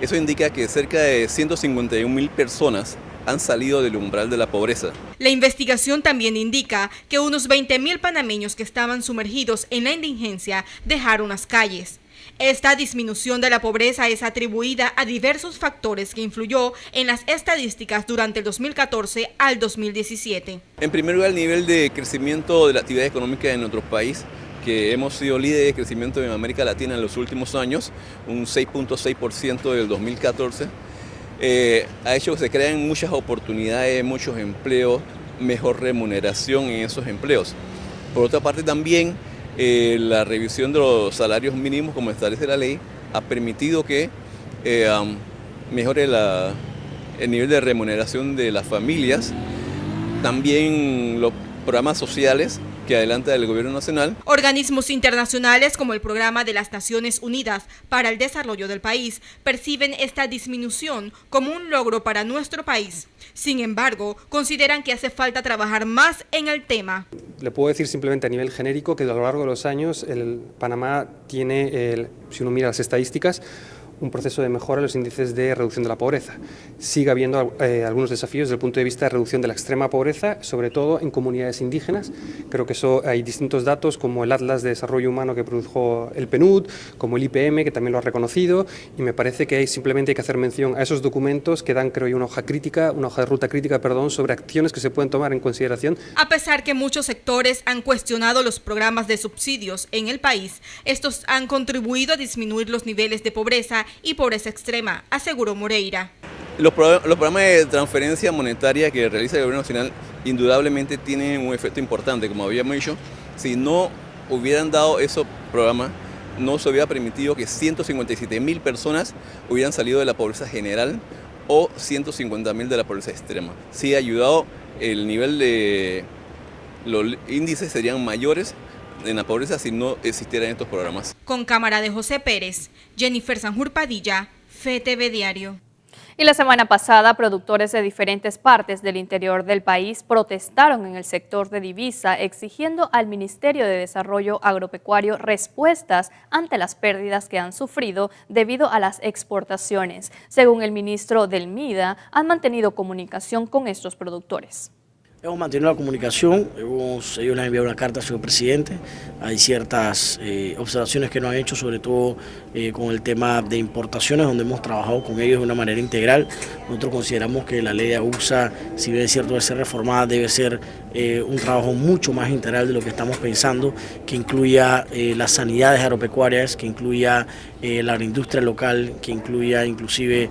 Eso indica que cerca de 151,000 personas han salido del umbral de la pobreza. La investigación también indica que unos 20,000 panameños que estaban sumergidos en la indigencia dejaron las calles. Esta disminución de la pobreza es atribuida a diversos factores que influyó en las estadísticas durante el 2014 al 2017. En primer lugar, el nivel de crecimiento de la actividad económica en nuestro país, que hemos sido líderes de crecimiento en América Latina en los últimos años, un 6.6% del 2014, ha hecho que se creen muchas oportunidades, muchos empleos, mejor remuneración en esos empleos. Por otra parte, también la revisión de los salarios mínimos, como establece la ley, ha permitido que mejore el nivel de remuneración de las familias. También los programas sociales que adelanta el Gobierno Nacional. Organismos internacionales como el Programa de las Naciones Unidas para el Desarrollo del país perciben esta disminución como un logro para nuestro país. Sin embargo, consideran que hace falta trabajar más en el tema. Le puedo decir simplemente a nivel genérico que a lo largo de los años el Panamá tiene, si uno mira las estadísticas, un proceso de mejora en los índices de reducción de la pobreza. Sigue habiendo algunos desafíos desde el punto de vista de reducción de la extrema pobreza, sobre todo en comunidades indígenas. Creo que eso hay distintos datos como el Atlas de Desarrollo Humano que produjo el PNUD, como el IPM que también lo ha reconocido, y me parece que simplemente hay que hacer mención a esos documentos que dan, creo yo, una hoja de ruta crítica, sobre acciones que se pueden tomar en consideración. A pesar que muchos sectores han cuestionado los programas de subsidios en el país, estos han contribuido a disminuir los niveles de pobreza y pobreza extrema, aseguró Moreira. Los programas de transferencia monetaria que realiza el Gobierno Nacional indudablemente tienen un efecto importante, como habíamos dicho. Si no hubieran dado esos programas, no se hubiera permitido que 157,000 personas hubieran salido de la pobreza general o 150,000 de la pobreza extrema. Sí ha ayudado, el nivel de los índices serían mayores en la pobreza si no existieran estos programas. Con cámara de José Pérez, Jennifer Sanjur Padilla, FTV Diario. Y la semana pasada, productores de diferentes partes del interior del país protestaron en el sector de divisa, exigiendo al Ministerio de Desarrollo Agropecuario respuestas ante las pérdidas que han sufrido debido a las exportaciones. Según el ministro del MIDA, han mantenido comunicación con estos productores. Hemos mantenido la comunicación, ellos le han enviado una carta al señor presidente, hay ciertas observaciones que nos han hecho, sobre todo con el tema de importaciones, donde hemos trabajado con ellos de una manera integral. Nosotros consideramos que la ley de AUSA, si bien es cierto debe ser reformada, debe ser un trabajo mucho más integral de lo que estamos pensando, que incluya las sanidades agropecuarias, que incluya la agroindustria local, que incluya inclusive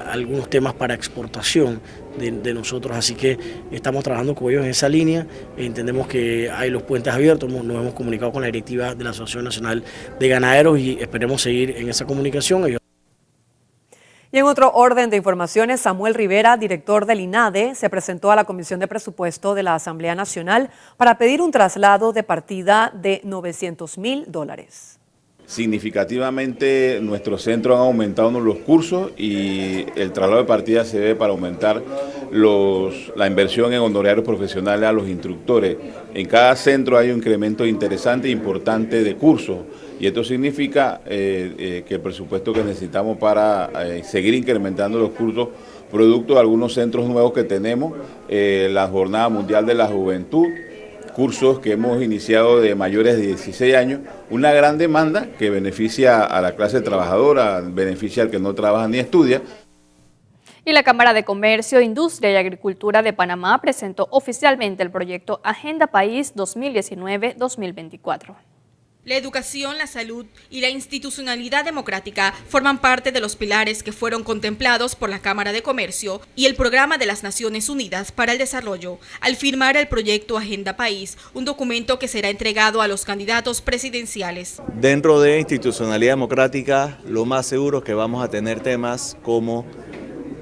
algunos temas para exportación de nosotros. Así que estamos trabajando con ellos en esa línea. Entendemos que hay los puentes abiertos, nos hemos comunicado con la directiva de la Asociación Nacional de Ganaderos y esperemos seguir en esa comunicación. Y en otro orden de informaciones, Samuel Rivera, director del INADE, se presentó a la Comisión de Presupuesto de la Asamblea Nacional para pedir un traslado de partida de $900.000. Significativamente nuestros centros han aumentado los cursos y el traslado de partida se debe para aumentar la inversión en honorarios profesionales a los instructores. En cada centro hay un incremento interesante e importante de cursos y esto significa que el presupuesto que necesitamos para seguir incrementando los cursos, producto de algunos centros nuevos que tenemos, la Jornada Mundial de la Juventud, cursos que hemos iniciado de mayores de 16 años, una gran demanda que beneficia a la clase trabajadora, beneficia al que no trabaja ni estudia. Y la Cámara de Comercio, Industria y Agricultura de Panamá presentó oficialmente el proyecto Agenda País 2019-2024. La educación, la salud y la institucionalidad democrática forman parte de los pilares que fueron contemplados por la Cámara de Comercio y el Programa de las Naciones Unidas para el Desarrollo, al firmar el proyecto Agenda País, un documento que será entregado a los candidatos presidenciales. Dentro de institucionalidad democrática, lo más seguro es que vamos a tener temas como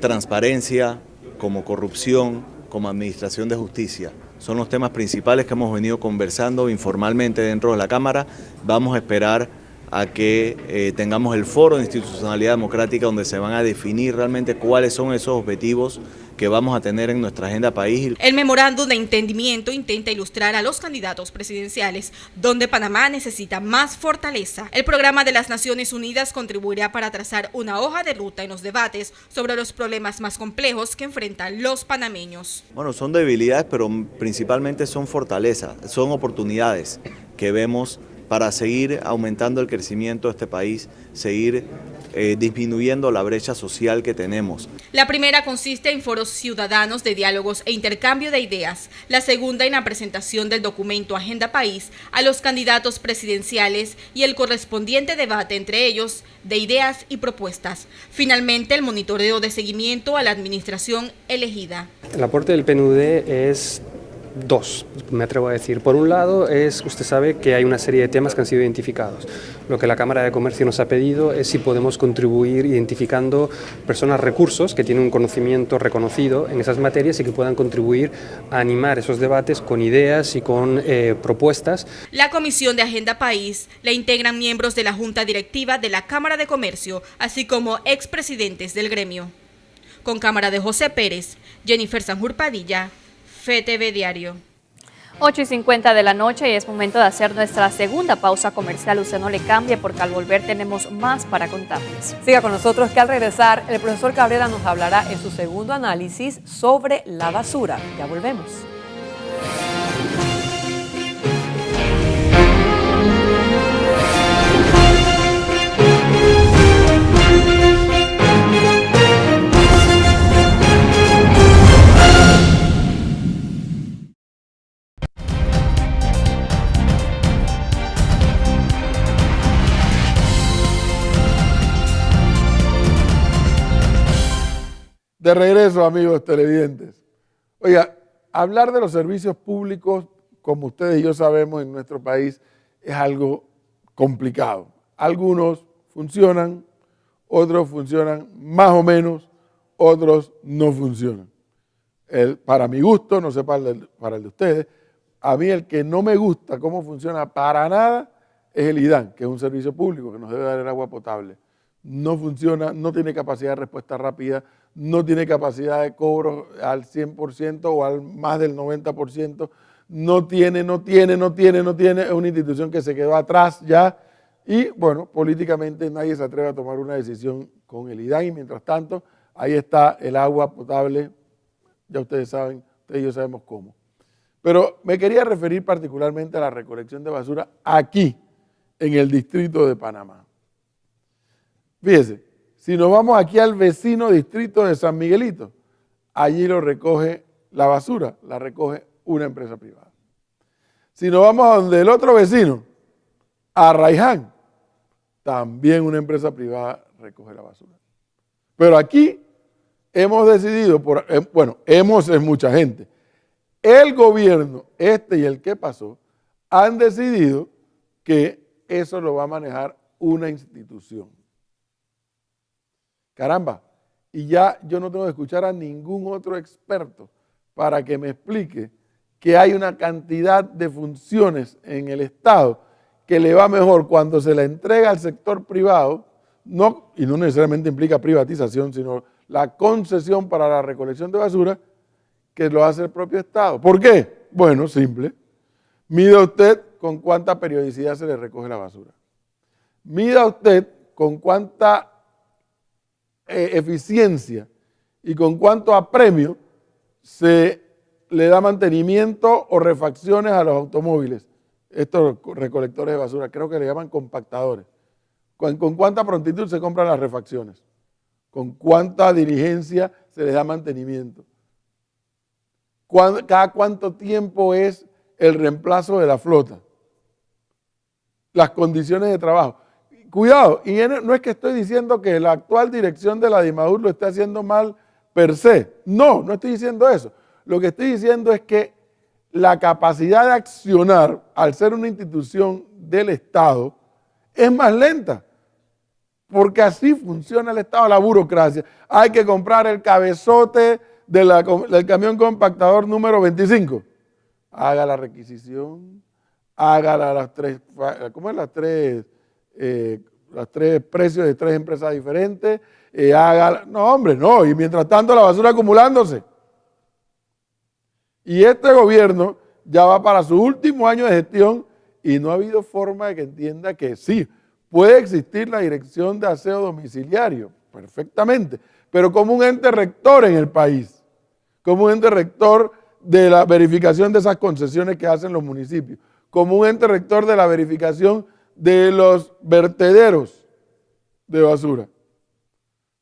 transparencia, como corrupción, como administración de justicia. Son los temas principales que hemos venido conversando informalmente dentro de la Cámara. Vamos a esperar a que tengamos el foro de institucionalidad democrática donde se van a definir realmente cuáles son esos objetivos que vamos a tener en nuestra agenda país. El memorándum de entendimiento intenta ilustrar a los candidatos presidenciales donde Panamá necesita más fortaleza. El Programa de las Naciones Unidas contribuirá para trazar una hoja de ruta en los debates sobre los problemas más complejos que enfrentan los panameños. Bueno, son debilidades, pero principalmente son fortalezas, son oportunidades que vemos para seguir aumentando el crecimiento de este país, seguir disminuyendo la brecha social que tenemos. La primera consiste en foros ciudadanos de diálogos e intercambio de ideas. La segunda en la presentación del documento Agenda País a los candidatos presidenciales y el correspondiente debate entre ellos de ideas y propuestas. Finalmente, el monitoreo de seguimiento a la administración elegida. El aporte del PNUD es dos, me atrevo a decir. Por un lado, usted sabe que hay una serie de temas que han sido identificados. Lo que la Cámara de Comercio nos ha pedido es si podemos contribuir identificando personas, recursos que tienen un conocimiento reconocido en esas materias y que puedan contribuir a animar esos debates con ideas y con propuestas. La Comisión de Agenda País la integran miembros de la Junta Directiva de la Cámara de Comercio, así como expresidentes del gremio. Con cámara de José Pérez, Jennifer Sanjur Padilla, FETV Diario. 8:50 de la noche y es momento de hacer nuestra segunda pausa comercial. Usted no le cambie porque al volver tenemos más para contarles. Siga con nosotros que al regresar el profesor Cabrera nos hablará en su segundo análisis sobre la basura. Ya volvemos. De regreso, amigos televidentes. Oiga, hablar de los servicios públicos, como ustedes y yo sabemos en nuestro país, es algo complicado. Algunos funcionan, otros funcionan más o menos, otros no funcionan. Para mi gusto, no sé para el de ustedes, a mí el que no me gusta cómo funciona para nada es el IDAN, que es un servicio público que nos debe dar el agua potable. No funciona, no tiene capacidad de respuesta rápida, no tiene capacidad de cobro al 100% o al más del 90%, no tiene, es una institución que se quedó atrás ya y bueno, políticamente nadie se atreve a tomar una decisión con el IDAN y mientras tanto ahí está el agua potable, ya ustedes saben, ustedes y yo sabemos cómo. Pero me quería referir particularmente a la recolección de basura aquí, en el distrito de Panamá. Fíjese, si nos vamos aquí al vecino distrito de San Miguelito, allí lo recoge la basura, la recoge una empresa privada. Si nos vamos a donde el otro vecino, a Raiján, también una empresa privada recoge la basura. Pero aquí hemos decidido, es mucha gente, el gobierno, y el que pasó, han decidido que eso lo va a manejar una institución. Caramba, y ya yo no tengo que escuchar a ningún otro experto para que me explique que hay una cantidad de funciones en el Estado que le va mejor cuando se la entrega al sector privado, y no necesariamente implica privatización, sino la concesión para la recolección de basura, que lo hace el propio Estado. ¿Por qué? Bueno, simple. Mida usted con cuánta periodicidad se le recoge la basura. Mida usted con cuánta eficiencia y con cuánto apremio se le da mantenimiento o refacciones a los automóviles, estos recolectores de basura, creo que le llaman compactadores. ¿Con cuánta prontitud se compran las refacciones? ¿Con cuánta diligencia se les da mantenimiento? ¿Cada cuánto tiempo es el reemplazo de la flota? Las condiciones de trabajo. Cuidado, y no es que estoy diciendo que la actual dirección de la DIMAUR lo esté haciendo mal per se. No, no estoy diciendo eso. Lo que estoy diciendo es que la capacidad de accionar, al ser una institución del Estado, es más lenta. Porque así funciona el Estado, la burocracia. Hay que comprar el cabezote del camión compactador número 25. Haga la requisición, haga las tres precios de 3 empresas diferentes, no hombre, no, y mientras tanto la basura acumulándose. Y este gobierno ya va para su último año de gestión y no ha habido forma de que entienda que sí, puede existir la dirección de aseo domiciliario, perfectamente, pero como un ente rector en el país, como un ente rector de la verificación de esas concesiones que hacen los municipios, como un ente rector de la verificación de los vertederos de basura,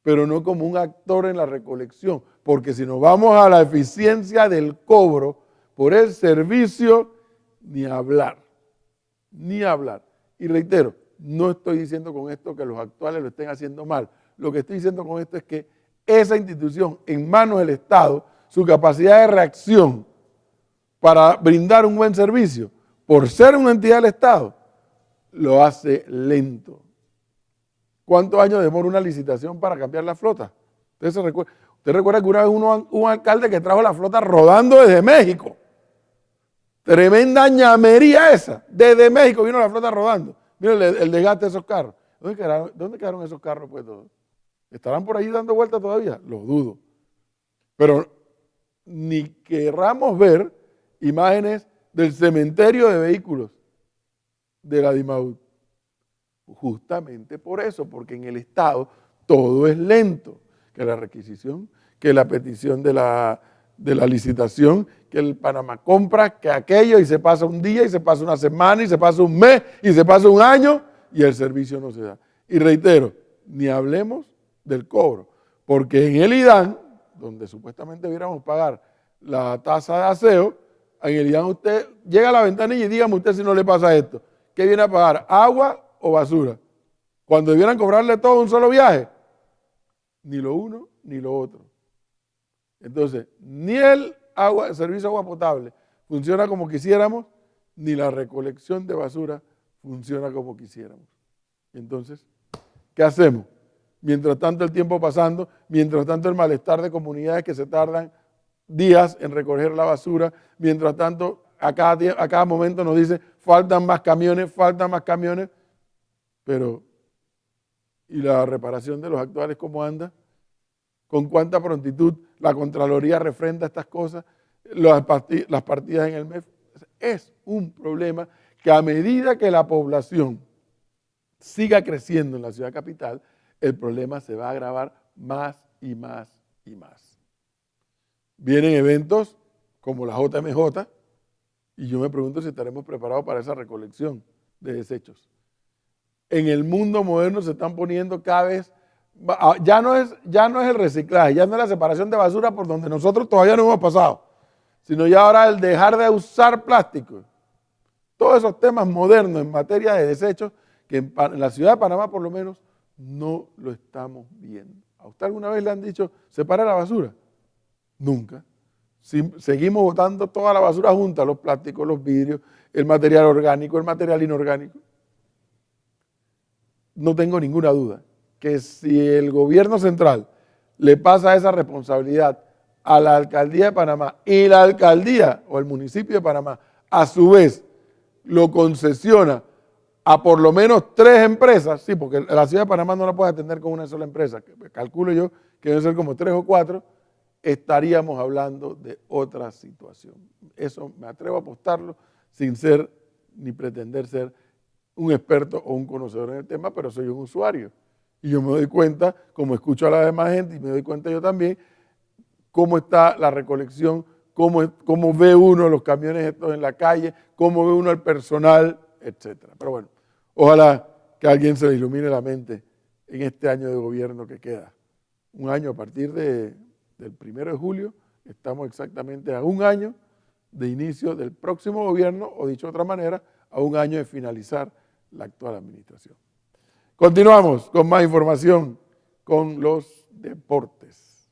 pero no como un actor en la recolección, porque si nos vamos a la eficiencia del cobro por el servicio, ni hablar. Y reitero, no estoy diciendo con esto que los actuales lo estén haciendo mal, lo que estoy diciendo con esto es que esa institución en manos del Estado, su capacidad de reacción para brindar un buen servicio, por ser una entidad del Estado, lo hace lento. ¿Cuántos años demora una licitación para cambiar la flota? ¿Usted recuerda que una vez un alcalde que trajo la flota rodando desde México? Tremenda ñamería esa. Desde México vino la flota rodando. Miren el desgaste de esos carros. ¿Dónde quedaron esos carros pues todos? ¿Estarán por ahí dando vueltas todavía? Lo dudo. Pero ni querramos ver imágenes del cementerio de vehículos de la DIMAUR. Justamente por eso, porque en el Estado todo es lento, que la requisición, que la petición de la licitación, que el Panamá compra, que aquello, y se pasa un día, y se pasa una semana, y se pasa un mes, y se pasa un año, y el servicio no se da. Y reitero, ni hablemos del cobro, porque en el IDAN, donde supuestamente debiéramos pagar la tasa de aseo, en el IDAN usted llega a la ventanilla y dígame usted si no le pasa esto. ¿Qué viene a pagar? ¿Agua o basura? Cuando debieran cobrarle todo un solo viaje. Ni lo uno ni lo otro. Entonces, ni el servicio de agua potable funciona como quisiéramos, ni la recolección de basura funciona como quisiéramos. Entonces, ¿qué hacemos? Mientras tanto el tiempo pasando, mientras tanto el malestar de comunidades que se tardan días en recoger la basura, mientras tanto a cada momento nos dice faltan más camiones, pero ¿y la reparación de los actuales cómo anda? ¿Con cuánta prontitud la Contraloría refrenda estas cosas? Las partidas en el MEF. Es un problema que a medida que la población siga creciendo en la ciudad capital, el problema se va a agravar más y más y más. Vienen eventos como la JMJ y yo me pregunto si estaremos preparados para esa recolección de desechos. En el mundo moderno se están poniendo cada vez, ya no es el reciclaje, ya no es la separación de basura por donde nosotros todavía no hemos pasado. sino ya ahora el dejar de usar plástico. Todos esos temas modernos en materia de desechos que en la ciudad de Panamá por lo menos no lo estamos viendo. ¿A usted alguna vez le han dicho, separe la basura? Nunca. Seguimos botando toda la basura junta, los plásticos, los vidrios, el material orgánico, el material inorgánico. No tengo ninguna duda que si el gobierno central le pasa esa responsabilidad a la alcaldía de Panamá y la alcaldía o el municipio de Panamá a su vez lo concesiona a por lo menos 3 empresas, sí, porque la ciudad de Panamá no la puede atender con una sola empresa, calculo yo que deben ser como 3 o 4, estaríamos hablando de otra situación. Eso me atrevo a apostarlo sin ser ni pretender ser un experto o un conocedor en el tema, pero soy un usuario. Y yo me doy cuenta, como escucho a la demás gente, y me doy cuenta yo también, cómo está la recolección, cómo ve uno los camiones estos en la calle, cómo ve uno el personal, etc. Pero bueno, ojalá que a alguien se le ilumine la mente en este año de gobierno que queda. Un año a partir del 1 de julio, estamos exactamente a un año de inicio del próximo gobierno, o dicho de otra manera, a un año de finalizar la actual administración. Continuamos con más información con los deportes.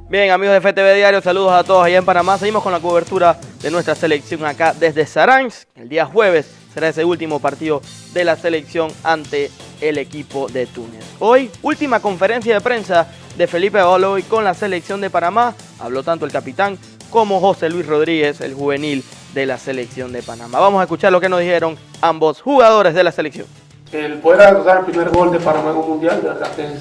Bien, amigos de FTV Diario, saludos a todos allá en Panamá. Seguimos con la cobertura de nuestra selección acá desde Saransk. El día jueves será ese último partido de la selección ante el equipo de Túnez. Hoy, última conferencia de prensa de Felipe Baloy con la selección de Panamá. Habló tanto el capitán como José Luis Rodríguez, el juvenil de la selección de Panamá. Vamos a escuchar lo que nos dijeron ambos jugadores de la selección. El poder anotar el primer gol de Panamá en un mundial, de verdad que es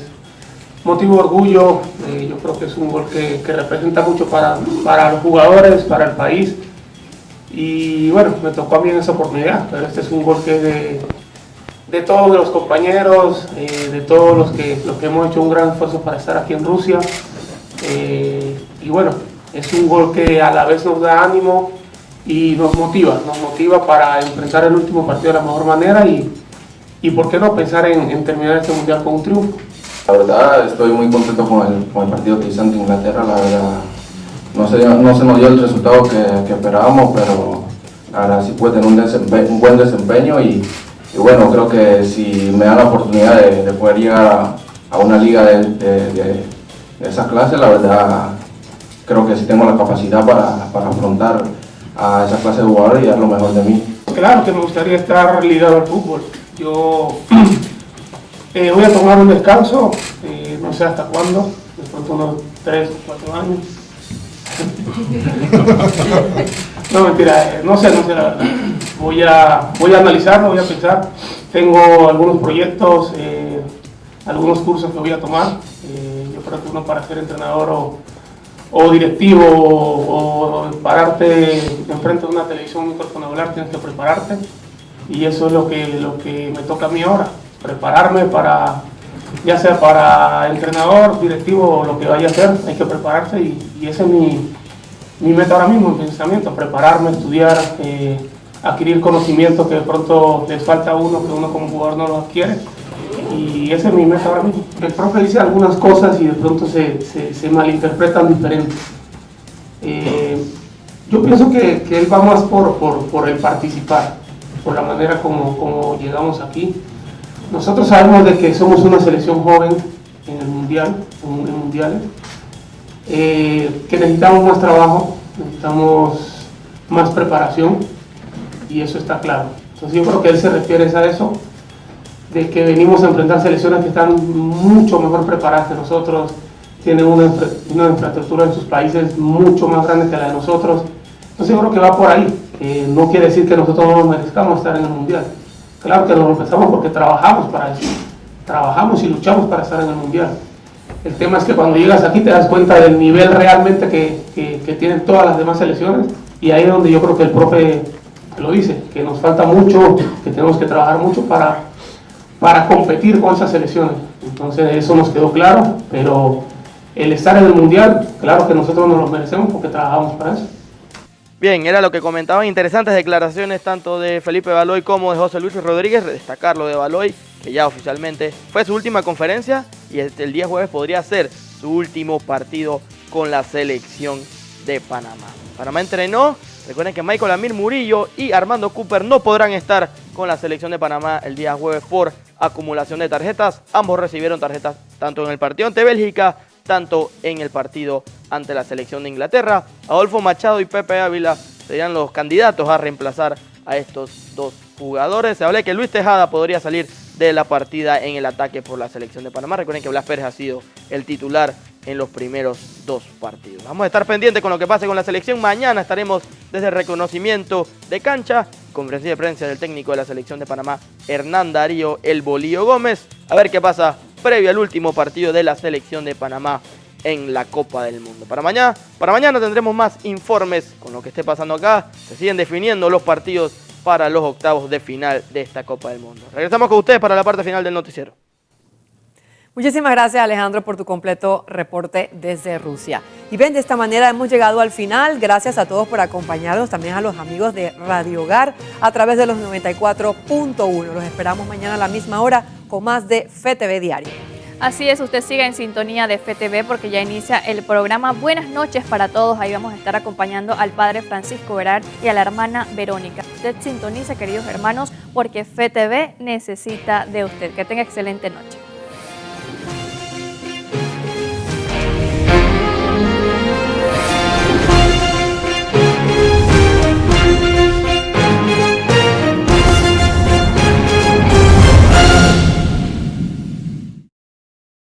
motivo de orgullo. Yo creo que es un gol que representa mucho para los jugadores, para el país. Y bueno, me tocó a mí en esa oportunidad, pero este es un gol que es de todos los compañeros, de todos los que hemos hecho un gran esfuerzo para estar aquí en Rusia. Y bueno, es un gol que a la vez nos da ánimo y nos motiva para enfrentar el último partido de la mejor manera y por qué no pensar en terminar este mundial con un triunfo. La verdad estoy muy contento con el partido que hice ante Inglaterra. La verdad no se nos dio el resultado que esperábamos, pero la verdad sí puede tener un buen desempeño y bueno, creo que si me dan la oportunidad de poder llegar a una liga de esa clase, la verdad creo que sí tengo la capacidad para afrontar a esa clase de jugadores y dar lo mejor de mí. Claro que me gustaría estar ligado al fútbol. Yo voy a tomar un descanso, no sé hasta cuándo, de pronto unos 3 o 4 años. No, mentira, no sé la verdad. Voy a analizarlo, voy a pensar. Tengo algunos proyectos, algunos cursos que voy a tomar. Yo creo que uno para ser entrenador o directivo o pararte enfrente de una televisión, un micrófono a hablar, tienes que prepararte. Y eso es lo que me toca a mí ahora. Prepararme ya sea para entrenador, directivo o lo que vaya a hacer, hay que prepararse y ese es mi meta ahora mismo, mi pensamiento, prepararme, estudiar, adquirir conocimientos que de pronto les falta a uno, que uno como jugador no lo adquiere y ese es mi meta ahora mismo. El profe dice algunas cosas y de pronto se malinterpretan diferentes. Yo pienso que él va más por el participar, por la manera como llegamos aquí. Nosotros sabemos de que somos una selección joven en el mundial, en mundiales, que necesitamos más trabajo, necesitamos más preparación y eso está claro. Entonces yo creo que él se refiere a eso, de que venimos a enfrentar selecciones que están mucho mejor preparadas que nosotros, tienen una infraestructura en sus países mucho más grande que la de nosotros. Entonces yo creo que va por ahí. No quiere decir que nosotros no nos merezcamos estar en el mundial. Claro que lo empezamos porque trabajamos para eso, trabajamos y luchamos para estar en el mundial. El tema es que cuando llegas aquí te das cuenta del nivel realmente que tienen todas las demás selecciones y ahí es donde yo creo que el profe lo dice, que nos falta mucho, que tenemos que trabajar mucho para competir con esas selecciones. Entonces eso nos quedó claro, pero el estar en el mundial, claro que nosotros nos lo merecemos porque trabajamos para eso. Bien, era lo que comentaban, interesantes declaraciones tanto de Felipe Baloy como de José Luis Rodríguez. Destacar lo de Baloy, que ya oficialmente fue su última conferencia y el día jueves podría ser su último partido con la selección de Panamá. Panamá entrenó, recuerden que Michael Amir Murillo y Armando Cooper no podrán estar con la selección de Panamá el día jueves por acumulación de tarjetas. Ambos recibieron tarjetas tanto en el partido ante Bélgica, tanto en el partido ante la selección de Inglaterra. Adolfo Machado y Pepe Ávila serían los candidatos a reemplazar a estos dos jugadores. Se habla que Luis Tejada podría salir de la partida en el ataque por la selección de Panamá. Recuerden que Blas Pérez ha sido el titular en los primeros dos partidos. Vamos a estar pendientes con lo que pase con la selección. Mañana estaremos desde el reconocimiento de cancha, conferencia de prensa del técnico de la selección de Panamá, Hernán Darío El Bolillo Gómez, a ver qué pasa previo al último partido de la selección de Panamá en la Copa del Mundo. Para mañana tendremos más informes con lo que esté pasando acá. Se siguen definiendo los partidos para los octavos de final de esta Copa del Mundo. Regresamos con ustedes para la parte final del noticiero. Muchísimas gracias, Alejandro, por tu completo reporte desde Rusia. Y ven, de esta manera hemos llegado al final. Gracias a todos por acompañarnos, también a los amigos de Radio Hogar a través de los 94.1. Los esperamos mañana a la misma hora con más de FETV Diario. Así es, usted siga en sintonía de FETV porque ya inicia el programa Buenas noches para todos. Ahí vamos a estar acompañando al padre Francisco Verar y a la hermana Verónica. Usted sintonice, queridos hermanos, porque FETV necesita de usted. Que tenga excelente noche.